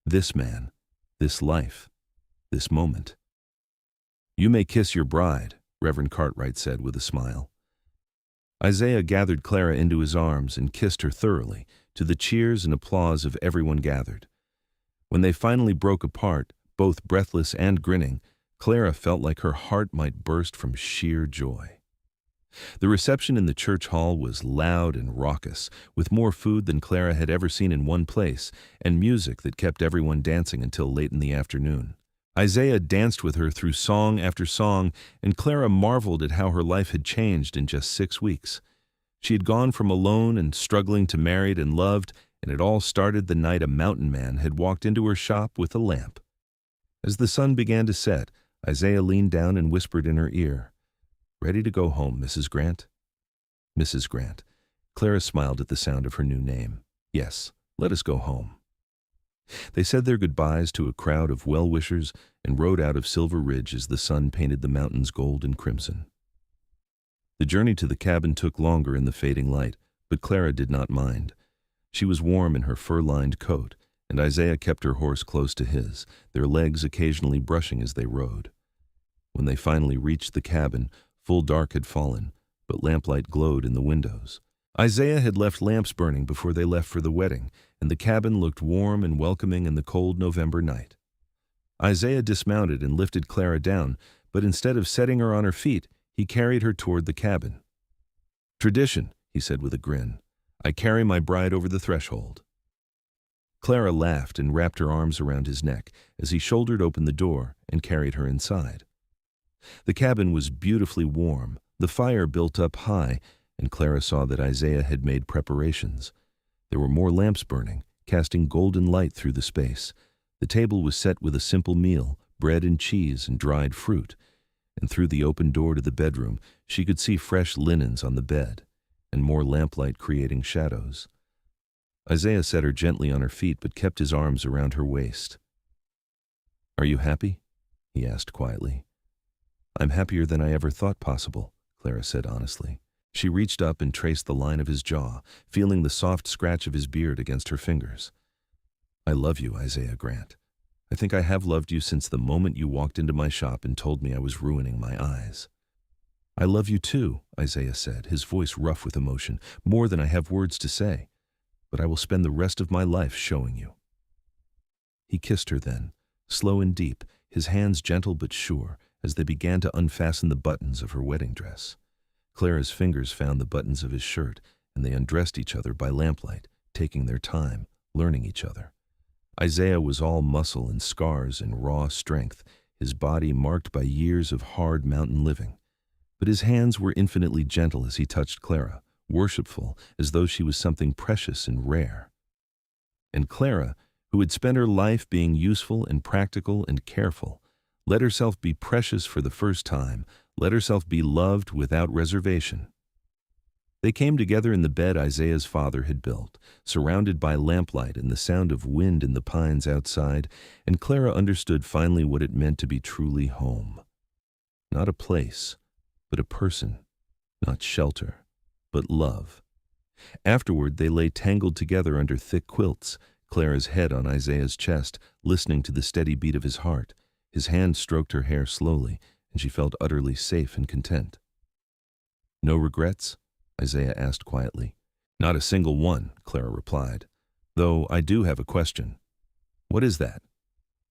Speaker 1: This man, this life, this moment. "You may kiss your bride," Reverend Cartwright said with a smile. Isaiah gathered Clara into his arms and kissed her thoroughly, to the cheers and applause of everyone gathered. When they finally broke apart, both breathless and grinning, Clara felt like her heart might burst from sheer joy. The reception in the church hall was loud and raucous, with more food than Clara had ever seen in one place, and music that kept everyone dancing until late in the afternoon. Isaiah danced with her through song after song, and Clara marveled at how her life had changed in just 6 weeks. She had gone from alone and struggling to married and loved, and it all started the night a mountain man had walked into her shop with a lamp. As the sun began to set, Isaiah leaned down and whispered in her ear, "Ready to go home, Mrs. Grant?" Mrs. Grant. Clara smiled at the sound of her new name. "Yes, let us go home." They said their goodbyes to a crowd of well-wishers and rode out of Silver Ridge as the sun painted the mountains gold and crimson. The journey to the cabin took longer in the fading light, but Clara did not mind. She was warm in her fur-lined coat, and Isaiah kept her horse close to his, their legs occasionally brushing as they rode. When they finally reached the cabin, full dark had fallen, but lamplight glowed in the windows. Isaiah had left lamps burning before they left for the wedding, and the cabin looked warm and welcoming in the cold November night. Isaiah dismounted and lifted Clara down, but instead of setting her on her feet, he carried her toward the cabin. "Tradition," he said with a grin. "I carry my bride over the threshold." Clara laughed and wrapped her arms around his neck as he shouldered open the door and carried her inside. The cabin was beautifully warm, the fire built up high, and Clara saw that Isaiah had made preparations. There were more lamps burning, casting golden light through the space. The table was set with a simple meal, bread and cheese and dried fruit, and through the open door to the bedroom she could see fresh linens on the bed, and more lamplight creating shadows. Isaiah set her gently on her feet but kept his arms around her waist. "Are you happy?" he asked quietly. "I'm happier than I ever thought possible," Clara said honestly. She reached up and traced the line of his jaw, feeling the soft scratch of his beard against her fingers. "I love you, Isaiah Grant. I think I have loved you since the moment you walked into my shop and told me I was ruining my eyes." "I love you too," Isaiah said, his voice rough with emotion, "more than I have words to say. But I will spend the rest of my life showing you." He kissed her then, slow and deep, his hands gentle but sure, as they began to unfasten the buttons of her wedding dress. Clara's fingers found the buttons of his shirt, and they undressed each other by lamplight, taking their time, learning each other. Isaiah was all muscle and scars and raw strength, his body marked by years of hard mountain living. But his hands were infinitely gentle as he touched Clara, worshipful, as though she was something precious and rare. And Clara, who had spent her life being useful and practical and careful, let herself be precious for the first time, let herself be loved without reservation. They came together in the bed Isaiah's father had built, surrounded by lamplight and the sound of wind in the pines outside, and Clara understood finally what it meant to be truly home. Not a place, but a person. Not shelter, but love. Afterward, they lay tangled together under thick quilts, Clara's head on Isaiah's chest, listening to the steady beat of his heart. His hand stroked her hair slowly, and she felt utterly safe and content. "No regrets?" Isaiah asked quietly. "Not a single one," Clara replied. "Though I do have a question." "What is that?"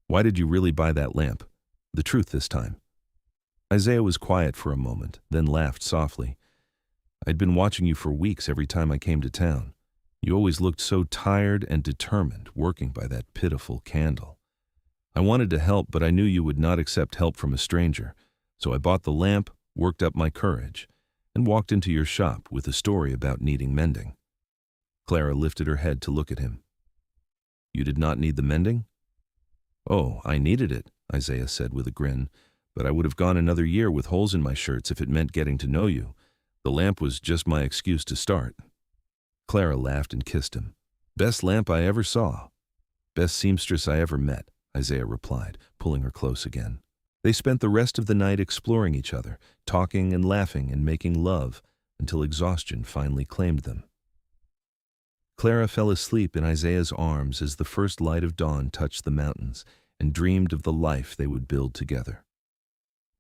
Speaker 1: "Why did you really buy that lamp? The truth this time." Isaiah was quiet for a moment, then laughed softly. "I'd been watching you for weeks every time I came to town. You always looked so tired and determined, working by that pitiful candle. I wanted to help, but I knew you would not accept help from a stranger, so I bought the lamp, worked up my courage, and walked into your shop with a story about needing mending." Clara lifted her head to look at him. "You did not need the mending?" "Oh, I needed it," Isaiah said with a grin, but I would have gone another year with holes in my shirts if it meant getting to know you. The lamp was just my excuse to start." Clara laughed and kissed him. "Best lamp I ever saw." "Best seamstress I ever met," Isaiah replied, pulling her close again. They spent the rest of the night exploring each other, talking and laughing and making love, until exhaustion finally claimed them. Clara fell asleep in Isaiah's arms as the first light of dawn touched the mountains, and dreamed of the life they would build together.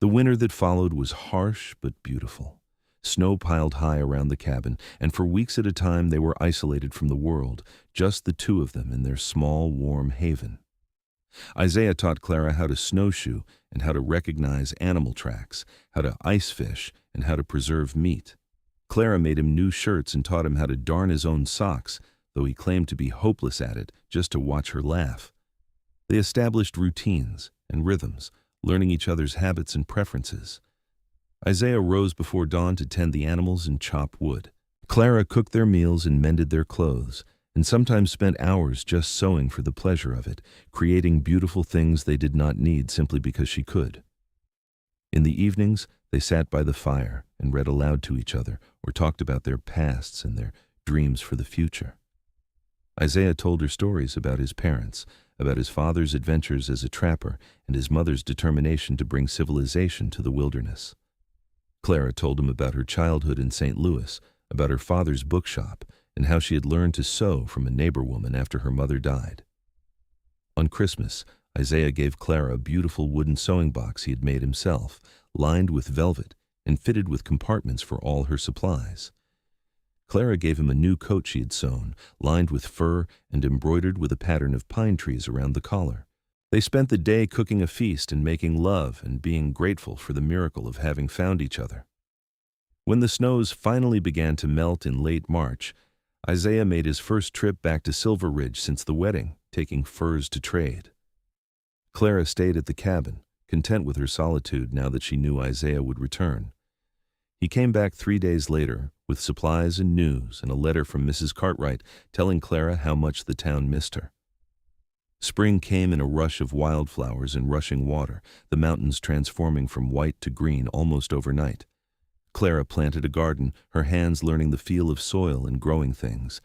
Speaker 1: The winter that followed was harsh but beautiful. Snow piled high around the cabin, and for weeks at a time they were isolated from the world, just the two of them in their small, warm haven. Isaiah taught Clara how to snowshoe and how to recognize animal tracks, how to ice fish, and how to preserve meat. Clara made him new shirts and taught him how to darn his own socks, though he claimed to be hopeless at it just to watch her laugh. They established routines and rhythms, learning each other's habits and preferences. Isaiah rose before dawn to tend the animals and chop wood. Clara cooked their meals and mended their clothes, and sometimes spent hours just sewing for the pleasure of it, creating beautiful things they did not need simply because she could. In the evenings, they sat by the fire and read aloud to each other or talked about their pasts and their dreams for the future. Isaiah told her stories about his parents, about his father's adventures as a trapper and his mother's determination to bring civilization to the wilderness. Clara told him about her childhood in St. Louis, about her father's bookshop, and how she had learned to sew from a neighbor woman after her mother died. On Christmas, Isaiah gave Clara a beautiful wooden sewing box he had made himself, lined with velvet and fitted with compartments for all her supplies. Clara gave him a new coat she had sewn, lined with fur and embroidered with a pattern of pine trees around the collar. They spent the day cooking a feast and making love and being grateful for the miracle of having found each other. When the snows finally began to melt in late March, Isaiah made his first trip back to Silver Ridge since the wedding, taking furs to trade. Clara stayed at the cabin, content with her solitude now that she knew Isaiah would return. He came back 3 days later with supplies and news and a letter from Mrs. Cartwright telling Clara how much the town missed her. Spring came in a rush of wildflowers and rushing water, the mountains transforming from white to green almost overnight. Clara planted a garden, her hands learning the feel of soil and growing things.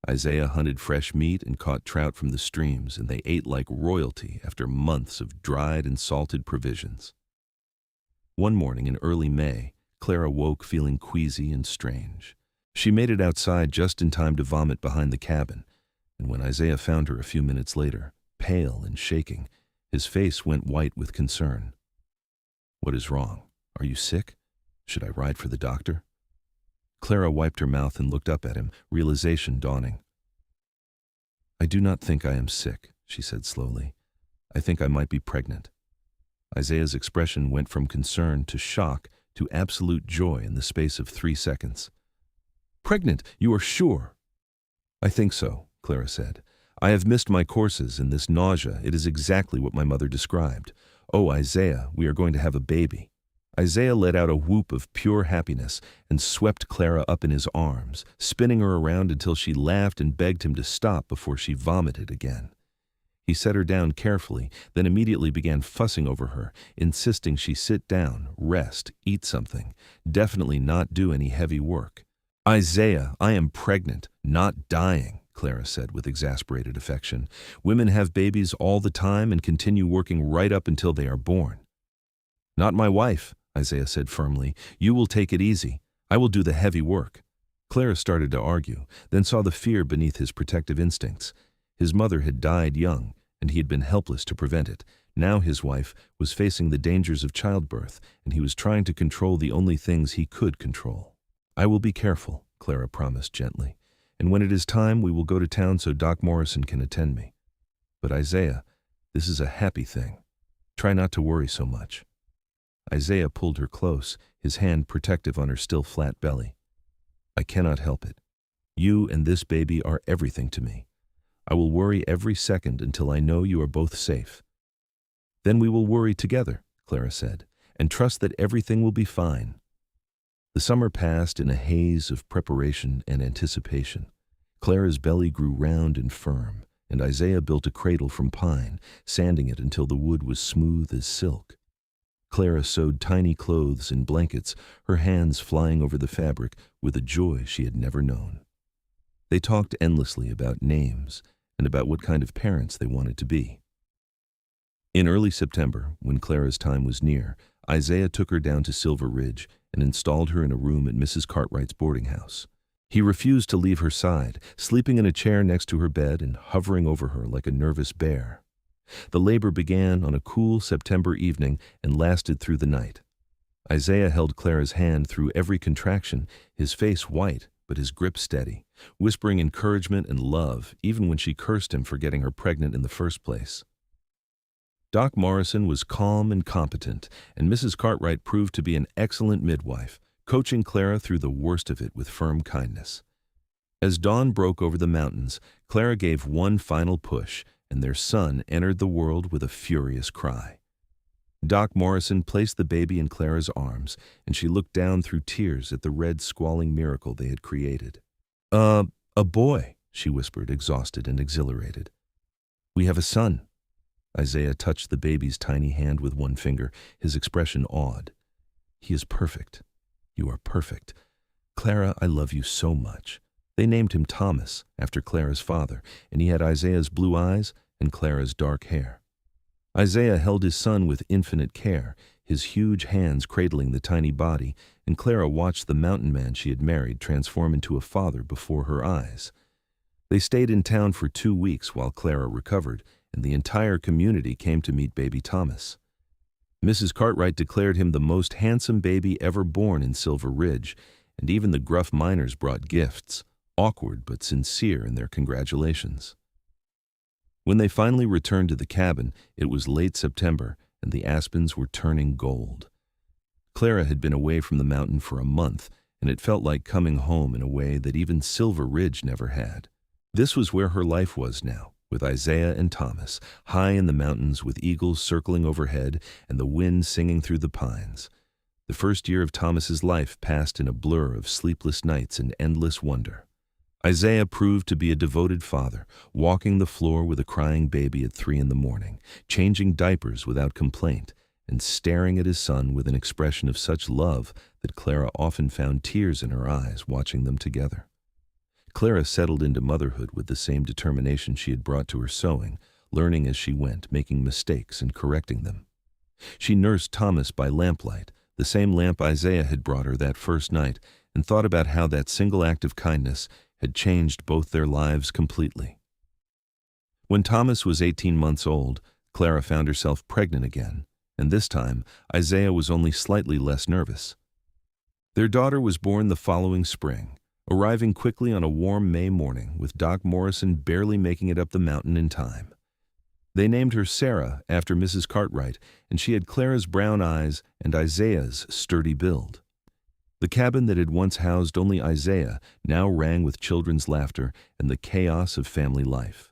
Speaker 1: Isaiah hunted fresh meat and caught trout from the streams, and they ate like royalty after months of dried and salted provisions. One morning in early May, Clara woke feeling queasy and strange. She made it outside just in time to vomit behind the cabin, and when Isaiah found her a few minutes later, pale and shaking, his face went white with concern. "What is wrong? Are you sick? Should I ride for the doctor?" Clara wiped her mouth and looked up at him, realization dawning. "I do not think I am sick," she said slowly. "I think I might be pregnant." Isaiah's expression went from concern to shock to absolute joy in the space of 3 seconds. "Pregnant, you are sure?" "I think so," Clara said. "I have missed my courses, and this nausea, it is exactly what my mother described. Oh, Isaiah, we are going to have a baby." Isaiah let out a whoop of pure happiness and swept Clara up in his arms, spinning her around until she laughed and begged him to stop before she vomited again. He set her down carefully, then immediately began fussing over her, insisting she sit down, rest, eat something, definitely not do any heavy work. "Isaiah, I am pregnant, not dying," Clara said with exasperated affection. "Women have babies all the time and continue working right up until they are born." "Not my wife," Isaiah said firmly. "You will take it easy. I will do the heavy work." Clara started to argue, then saw the fear beneath his protective instincts. His mother had died young, and he had been helpless to prevent it. Now his wife was facing the dangers of childbirth, and he was trying to control the only things he could control. "I will be careful," Clara promised gently, "and when it is time we will go to town so Doc Morrison can attend me. But Isaiah, this is a happy thing. Try not to worry so much." Isaiah pulled her close, his hand protective on her still flat belly. "I cannot help it. You and this baby are everything to me. I will worry every second until I know you are both safe." "Then we will worry together," Clara said, "and trust that everything will be fine." The summer passed in a haze of preparation and anticipation. Clara's belly grew round and firm, and Isaiah built a cradle from pine, sanding it until the wood was smooth as silk. Clara sewed tiny clothes and blankets, her hands flying over the fabric with a joy she had never known. They talked endlessly about names and about what kind of parents they wanted to be. In early September, when Clara's time was near, Isaiah took her down to Silver Ridge and installed her in a room at Mrs. Cartwright's boarding house. He refused to leave her side, sleeping in a chair next to her bed and hovering over her like a nervous bear. The labor began on a cool September evening and lasted through the night. Isaiah held Clara's hand through every contraction, his face white but his grip steady, whispering encouragement and love even when she cursed him for getting her pregnant in the first place. Doc Morrison was calm and competent, and Mrs. Cartwright proved to be an excellent midwife, coaching Clara through the worst of it with firm kindness. As dawn broke over the mountains, Clara gave one final push, and their son entered the world with a furious cry. Doc Morrison placed the baby in Clara's arms, and she looked down through tears at the red squalling miracle they had created. A boy," she whispered, exhausted and exhilarated. "We have a son." Isaiah touched the baby's tiny hand with one finger, his expression awed. "He is perfect. You are perfect. Clara, I love you so much." They named him Thomas, after Clara's father, and he had Isaiah's blue eyes and Clara's dark hair. Isaiah held his son with infinite care, his huge hands cradling the tiny body, and Clara watched the mountain man she had married transform into a father before her eyes. They stayed in town for 2 weeks while Clara recovered, and the entire community came to meet baby Thomas. Mrs. Cartwright declared him the most handsome baby ever born in Silver Ridge, and even the gruff miners brought gifts, awkward but sincere in their congratulations. When they finally returned to the cabin, it was late September, and the aspens were turning gold. Clara had been away from the mountain for a month, and it felt like coming home in a way that even Silver Ridge never had. This was where her life was now, with Isaiah and Thomas, high in the mountains with eagles circling overhead and the wind singing through the pines. The first year of Thomas's life passed in a blur of sleepless nights and endless wonder. Isaiah proved to be a devoted father, walking the floor with a crying baby at 3 a.m, changing diapers without complaint, and staring at his son with an expression of such love that Clara often found tears in her eyes watching them together. Clara settled into motherhood with the same determination she had brought to her sewing, learning as she went, making mistakes and correcting them. She nursed Thomas by lamplight, the same lamp Isaiah had brought her that first night, and thought about how that single act of kindness had changed both their lives completely. When Thomas was 18 months old, Clara found herself pregnant again, and this time Isaiah was only slightly less nervous. Their daughter was born the following spring, arriving quickly on a warm May morning, with Doc Morrison barely making it up the mountain in time. They named her Sarah after Mrs. Cartwright, and she had Clara's brown eyes and Isaiah's sturdy build. The cabin that had once housed only Isaiah now rang with children's laughter and the chaos of family life.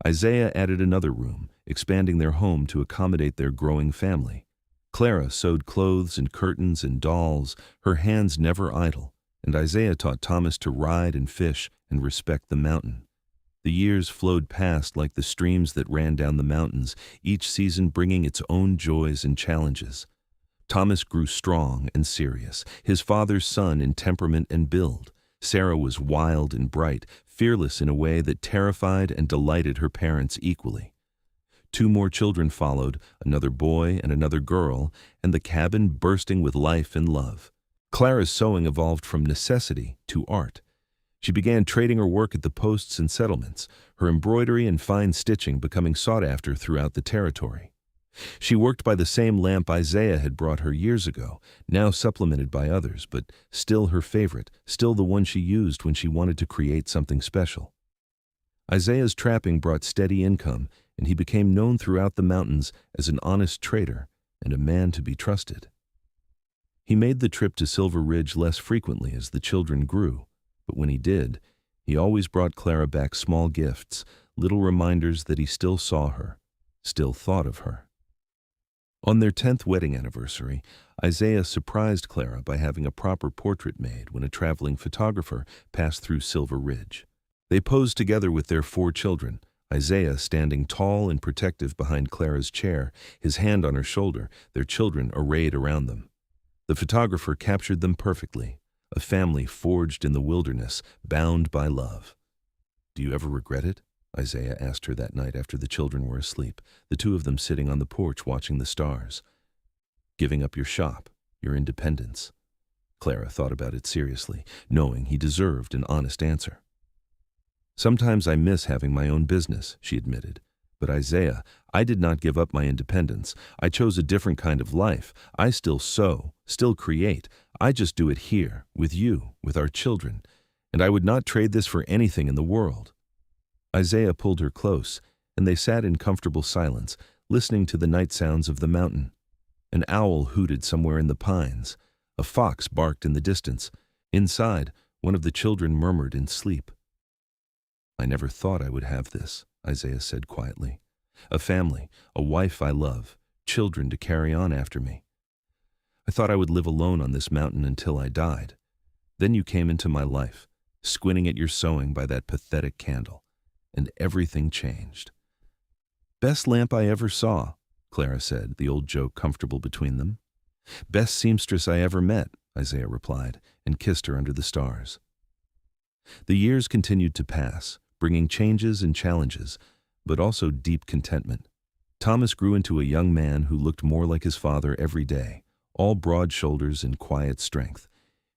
Speaker 1: Isaiah added another room, expanding their home to accommodate their growing family. Clara sewed clothes and curtains and dolls, her hands never idle, and Isaiah taught Thomas to ride and fish and respect the mountain. The years flowed past like the streams that ran down the mountains, each season bringing its own joys and challenges. Thomas grew strong and serious, his father's son in temperament and build. Sarah was wild and bright, fearless in a way that terrified and delighted her parents equally. 2 more children followed, another boy and another girl, and the cabin bursting with life and love. Clara's sewing evolved from necessity to art. She began trading her work at the posts and settlements, her embroidery and fine stitching becoming sought after throughout the territory. She worked by the same lamp Isaiah had brought her years ago, now supplemented by others, but still her favorite, still the one she used when she wanted to create something special. Isaiah's trapping brought steady income, and he became known throughout the mountains as an honest trader and a man to be trusted. He made the trip to Silver Ridge less frequently as the children grew, but when he did, he always brought Clara back small gifts, little reminders that he still saw her, still thought of her. On their 10th wedding anniversary, Isaiah surprised Clara by having a proper portrait made when a traveling photographer passed through Silver Ridge. They posed together with their 4 children, Isaiah standing tall and protective behind Clara's chair, his hand on her shoulder, their children arrayed around them. The photographer captured them perfectly, a family forged in the wilderness, bound by love. "Do you ever regret it?" Isaiah asked her that night after the children were asleep, the two of them sitting on the porch watching the stars. "Giving up your shop, your independence?" Clara thought about it seriously, knowing he deserved an honest answer. "Sometimes I miss having my own business," she admitted. "But Isaiah, I did not give up my independence. I chose a different kind of life. I still sew, still create. I just do it here, with you, with our children. And I would not trade this for anything in the world." Isaiah pulled her close, and they sat in comfortable silence, listening to the night sounds of the mountain. An owl hooted somewhere in the pines. A fox barked in the distance. Inside, one of the children murmured in sleep. "I never thought I would have this," Isaiah said quietly. "A family, a wife I love, children to carry on after me. I thought I would live alone on this mountain until I died. Then you came into my life, squinting at your sewing by that pathetic candle, and everything changed." "Best lamp I ever saw," Clara said, the old joke comfortable between them. "Best seamstress I ever met," Isaiah replied, and kissed her under the stars. The years continued to pass, bringing changes and challenges, but also deep contentment. Thomas grew into a young man who looked more like his father every day, all broad shoulders and quiet strength.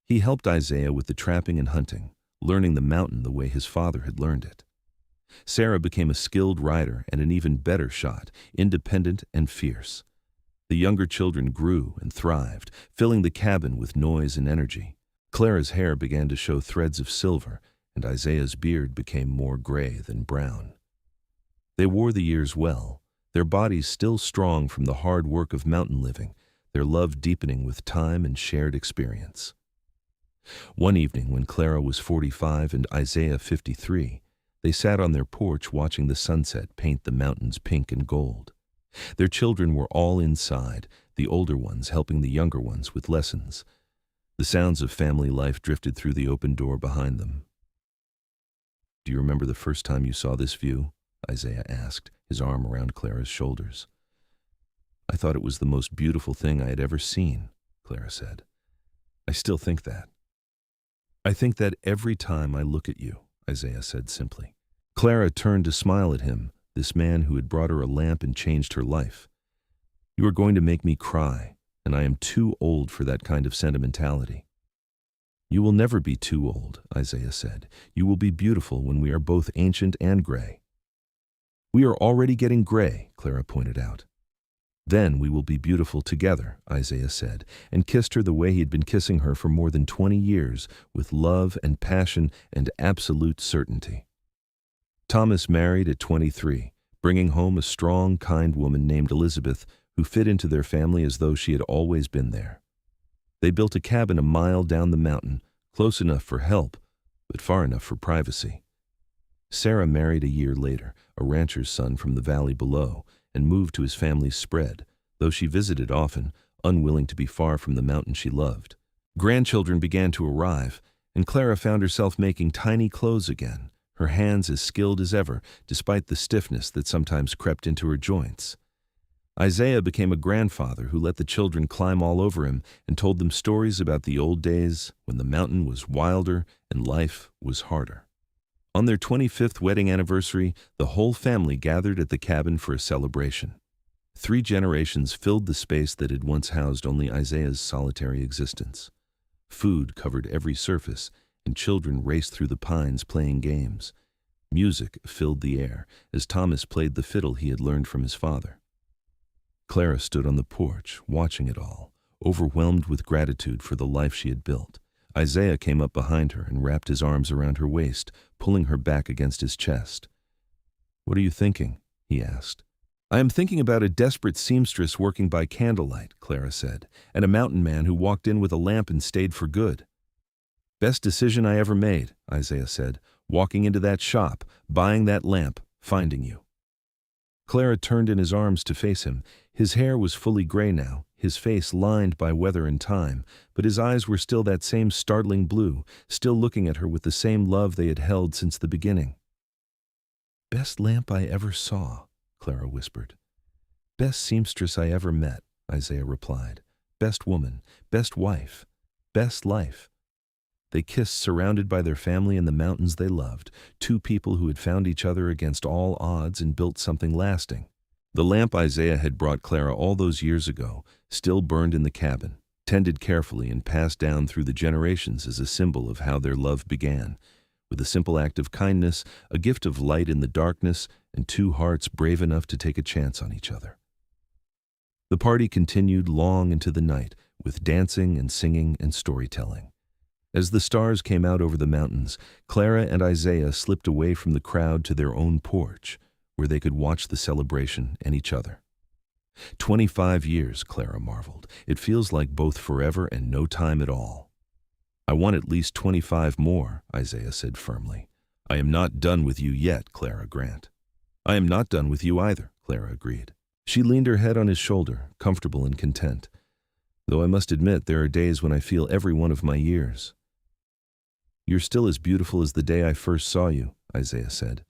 Speaker 1: He helped Isaiah with the trapping and hunting, learning the mountain the way his father had learned it. Sarah became a skilled rider and an even better shot, independent and fierce. The younger children grew and thrived, filling the cabin with noise and energy. Clara's hair began to show threads of silver, and Isaiah's beard became more gray than brown. They wore the years well, their bodies still strong from the hard work of mountain living, their love deepening with time and shared experience. One evening when Clara was 45 and Isaiah 53, they sat on their porch watching the sunset paint the mountains pink and gold. Their children were all inside, the older ones helping the younger ones with lessons. The sounds of family life drifted through the open door behind them. "Do you remember the first time you saw this view?" Isaiah asked, his arm around Clara's shoulders. "I thought it was the most beautiful thing I had ever seen," Clara said. "I still think that." "I think that every time I look at you," Isaiah said simply. Clara turned to smile at him, this man who had brought her a lamp and changed her life. "You are going to make me cry, and I am too old for that kind of sentimentality." "You will never be too old," Isaiah said. "You will be beautiful when we are both ancient and gray." "We are already getting gray," Clara pointed out. "Then we will be beautiful together," Isaiah said, and kissed her the way he had been kissing her for more than 20 years, with love and passion and absolute certainty. Thomas married at 23, bringing home a strong, kind woman named Elizabeth, who fit into their family as though she had always been there. They built a cabin a mile down the mountain, close enough for help, but far enough for privacy. Sarah married a year later, a rancher's son from the valley below, and moved to his family's spread, though she visited often, unwilling to be far from the mountain she loved. Grandchildren began to arrive, and Clara found herself making tiny clothes again, her hands as skilled as ever, despite the stiffness that sometimes crept into her joints. Isaiah became a grandfather who let the children climb all over him and told them stories about the old days when the mountain was wilder and life was harder. On their 25th wedding anniversary, the whole family gathered at the cabin for a celebration. 3 generations filled the space that had once housed only Isaiah's solitary existence. Food covered every surface, and children raced through the pines playing games. Music filled the air as Thomas played the fiddle he had learned from his father. Clara stood on the porch, watching it all, overwhelmed with gratitude for the life she had built. Isaiah came up behind her and wrapped his arms around her waist, pulling her back against his chest. "What are you thinking?" he asked. "I am thinking about a desperate seamstress working by candlelight," Clara said, "and a mountain man who walked in with a lamp and stayed for good." "Best decision I ever made," Isaiah said, "walking into that shop, buying that lamp, finding you." Clara turned in his arms to face him. His hair was fully gray now, his face lined by weather and time, but his eyes were still that same startling blue, still looking at her with the same love they had held since the beginning. Best lamp I ever saw, Clara whispered. Best seamstress I ever met, Isaiah replied. Best woman, best wife, best life. They kissed, surrounded by their family and the mountains they loved, two people who had found each other against all odds and built something lasting. The lamp Isaiah had brought Clara all those years ago still burned in the cabin, tended carefully and passed down through the generations as a symbol of how their love began, with a simple act of kindness, a gift of light in the darkness, and two hearts brave enough to take a chance on each other. The party continued long into the night, with dancing and singing and storytelling. As the stars came out over the mountains, Clara and Isaiah slipped away from the crowd to their own porch, where they could watch the celebration and each other. 25 years, Clara marveled. It feels like both forever and no time at all. I want at least 25 more, Isaiah said firmly. I am not done with you yet, Clara Grant. I am not done with you either, Clara agreed. She leaned her head on his shoulder, comfortable and content. Though I must admit there are days when I feel every one of my years. You're still as beautiful as the day I first saw you, Isaiah said.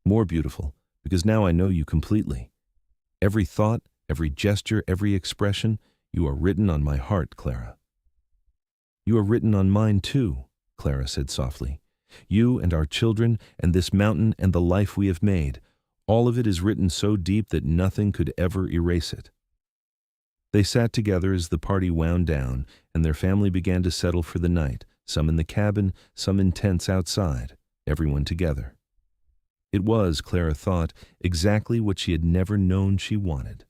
Speaker 1: More beautiful, because now I know you completely. Every thought, every gesture, every expression, you are written on my heart, Clara. You are written on mine too, Clara said softly. You and our children and this mountain and the life we have made, all of it is written so deep that nothing could ever erase it. They sat together as the party wound down and their family began to settle for the night, some in the cabin, some in tents outside, everyone together. It was, Clara thought, exactly what she had never known she wanted.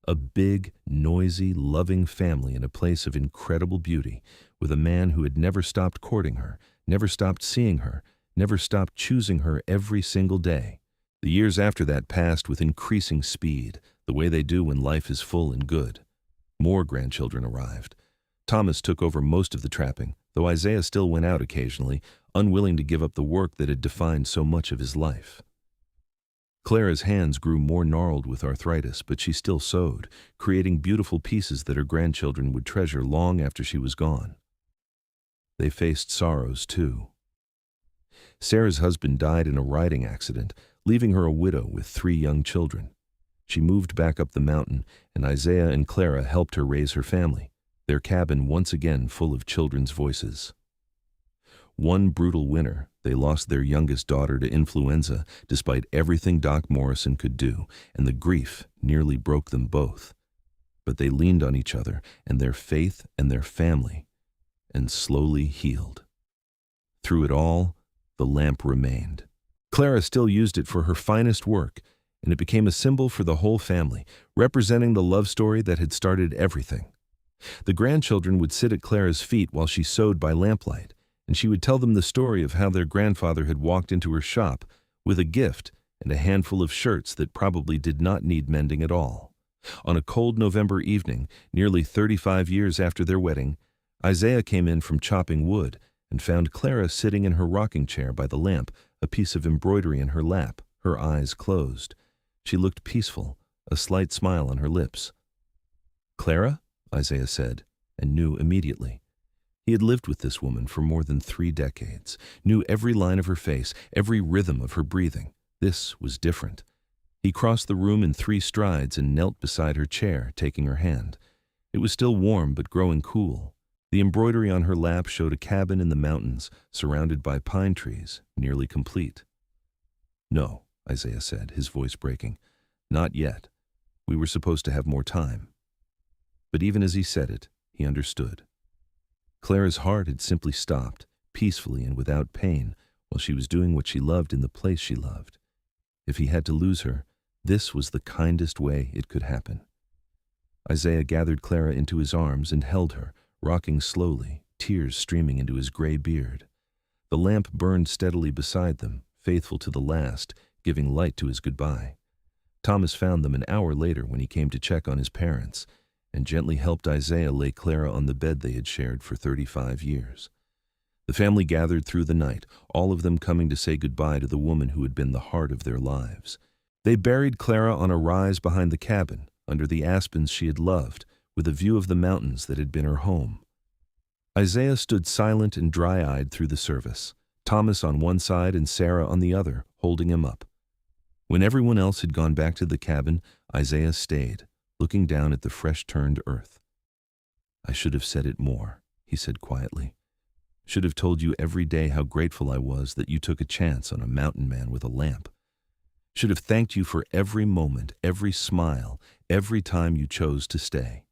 Speaker 1: A big, noisy, loving family in a place of incredible beauty, with a man who had never stopped courting her, never stopped seeing her, never stopped choosing her every single day. The years after that passed with increasing speed, the way they do when life is full and good. More grandchildren arrived. Thomas took over most of the trapping, though Isaiah still went out occasionally, unwilling to give up the work that had defined so much of his life. Clara's hands grew more gnarled with arthritis, but she still sewed, creating beautiful pieces that her grandchildren would treasure long after she was gone. They faced sorrows, too. Sarah's husband died in a riding accident, leaving her a widow with 3 young children. She moved back up the mountain, and Isaiah and Clara helped her raise her family, their cabin once again full of children's voices. One brutal winter, they lost their youngest daughter to influenza, despite everything Doc Morrison could do, and the grief nearly broke them both. But they leaned on each other and their faith and their family, and slowly healed. Through it all, the lamp remained. Clara still used it for her finest work, and it became a symbol for the whole family, representing the love story that had started everything. The grandchildren would sit at Clara's feet while she sewed by lamplight, and she would tell them the story of how their grandfather had walked into her shop with a gift and a handful of shirts that probably did not need mending at all. On a cold November evening, nearly 35 years after their wedding, Isaiah came in from chopping wood and found Clara sitting in her rocking chair by the lamp, a piece of embroidery in her lap, her eyes closed. She looked peaceful, a slight smile on her lips. "Clara?" Isaiah said, and knew immediately. He had lived with this woman for more than 3 decades, knew every line of her face, every rhythm of her breathing. This was different. He crossed the room in 3 strides and knelt beside her chair, taking her hand. It was still warm but growing cool. The embroidery on her lap showed a cabin in the mountains, surrounded by pine trees, nearly complete. "No," Isaiah said, his voice breaking. "Not yet. We were supposed to have more time." But even as he said it, he understood. Clara's heart had simply stopped, peacefully and without pain, while she was doing what she loved in the place she loved. If he had to lose her, this was the kindest way it could happen. Isaiah gathered Clara into his arms and held her, rocking slowly, tears streaming into his gray beard. The lamp burned steadily beside them, faithful to the last, giving light to his goodbye. Thomas found them an hour later when he came to check on his parents, and gently helped Isaiah lay Clara on the bed they had shared for 35 years. The family gathered through the night, all of them coming to say goodbye to the woman who had been the heart of their lives. They buried Clara on a rise behind the cabin, under the aspens she had loved, with a view of the mountains that had been her home. Isaiah stood silent and dry-eyed through the service, Thomas on one side and Sarah on the other, holding him up. When everyone else had gone back to the cabin, Isaiah stayed, looking down at the fresh-turned earth. "I should have said it more," he said quietly. "Should have told you every day how grateful I was that you took a chance on a mountain man with a lamp. Should have thanked you for every moment, every smile, every time you chose to stay."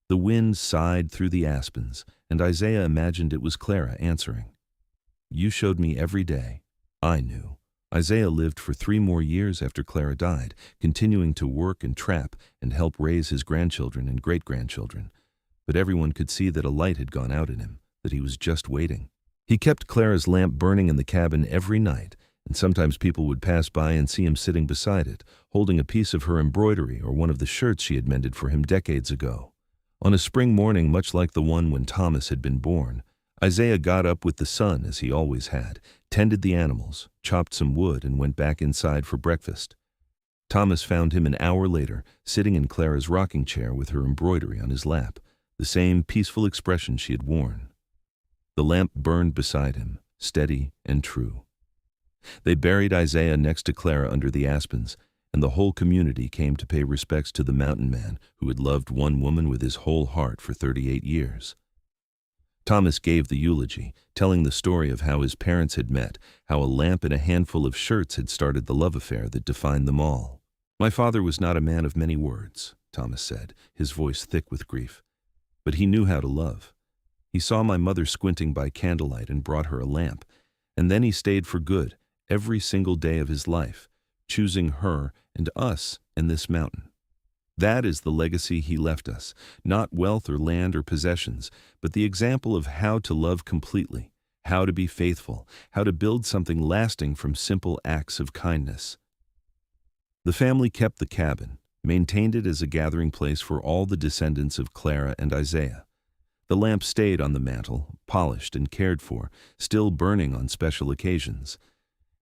Speaker 1: The wind sighed through the aspens, and Isaiah imagined it was Clara answering. "You showed me every day. I knew." Isaiah lived for 3 more years after Clara died, continuing to work and trap and help raise his grandchildren and great-grandchildren. But everyone could see that a light had gone out in him, that he was just waiting. He kept Clara's lamp burning in the cabin every night, and sometimes people would pass by and see him sitting beside it, holding a piece of her embroidery or one of the shirts she had mended for him decades ago. On a spring morning much like the one when Thomas had been born, Isaiah got up with the sun as he always had, tended the animals, chopped some wood, and went back inside for breakfast. Thomas found him an hour later, sitting in Clara's rocking chair with her embroidery on his lap, the same peaceful expression she had worn. The lamp burned beside him, steady and true. They buried Isaiah next to Clara under the aspens, and the whole community came to pay respects to the mountain man who had loved one woman with his whole heart for 38 years. Thomas gave the eulogy, telling the story of how his parents had met, how a lamp and a handful of shirts had started the love affair that defined them all. "My father was not a man of many words," Thomas said, his voice thick with grief. "But he knew how to love. He saw my mother squinting by candlelight and brought her a lamp, and then he stayed for good, every single day of his life, choosing her and us and this mountain. That is the legacy he left us, not wealth or land or possessions, but the example of how to love completely, how to be faithful, how to build something lasting from simple acts of kindness." The family kept the cabin, maintained it as a gathering place for all the descendants of Clara and Isaiah. The lamp stayed on the mantel, polished and cared for, still burning on special occasions.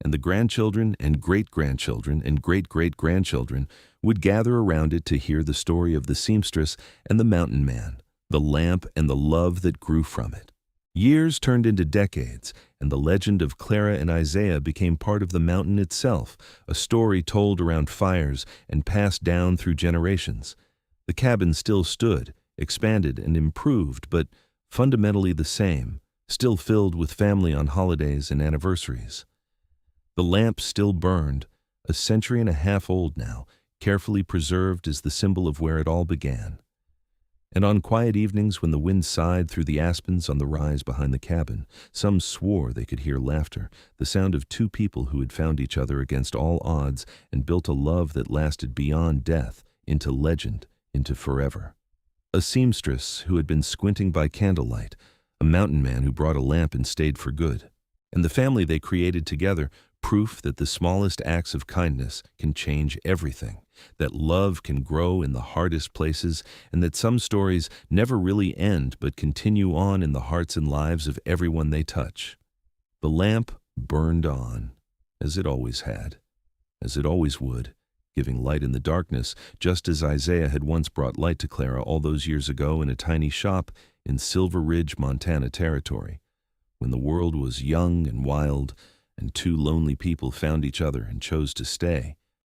Speaker 1: And the grandchildren and great-grandchildren and great-great-grandchildren would gather around it to hear the story of the seamstress and the mountain man, the lamp and the love that grew from it. Years turned into decades, and the legend of Clara and Isaiah became part of the mountain itself, a story told around fires and passed down through generations. The cabin still stood, expanded and improved, but fundamentally the same, still filled with family on holidays and anniversaries. The lamp still burned, a century and a half old now, carefully preserved as the symbol of where it all began. And on quiet evenings when the wind sighed through the aspens on the rise behind the cabin, some swore they could hear laughter, the sound of 2 people who had found each other against all odds and built a love that lasted beyond death, into legend, into forever. A seamstress who had been squinting by candlelight, a mountain man who brought a lamp and stayed for good, and the family they created together, proof that the smallest acts of kindness can change everything, that love can grow in the hardest places, and that some stories never really end but continue on in the hearts and lives of everyone they touch. The lamp burned on, as it always had, as it always would, giving light in the darkness, just as Isaiah had once brought light to Clara all those years ago in a tiny shop in Silver Ridge, Montana territory, when the world was young and wild, and 2 lonely people found each other and chose to stay,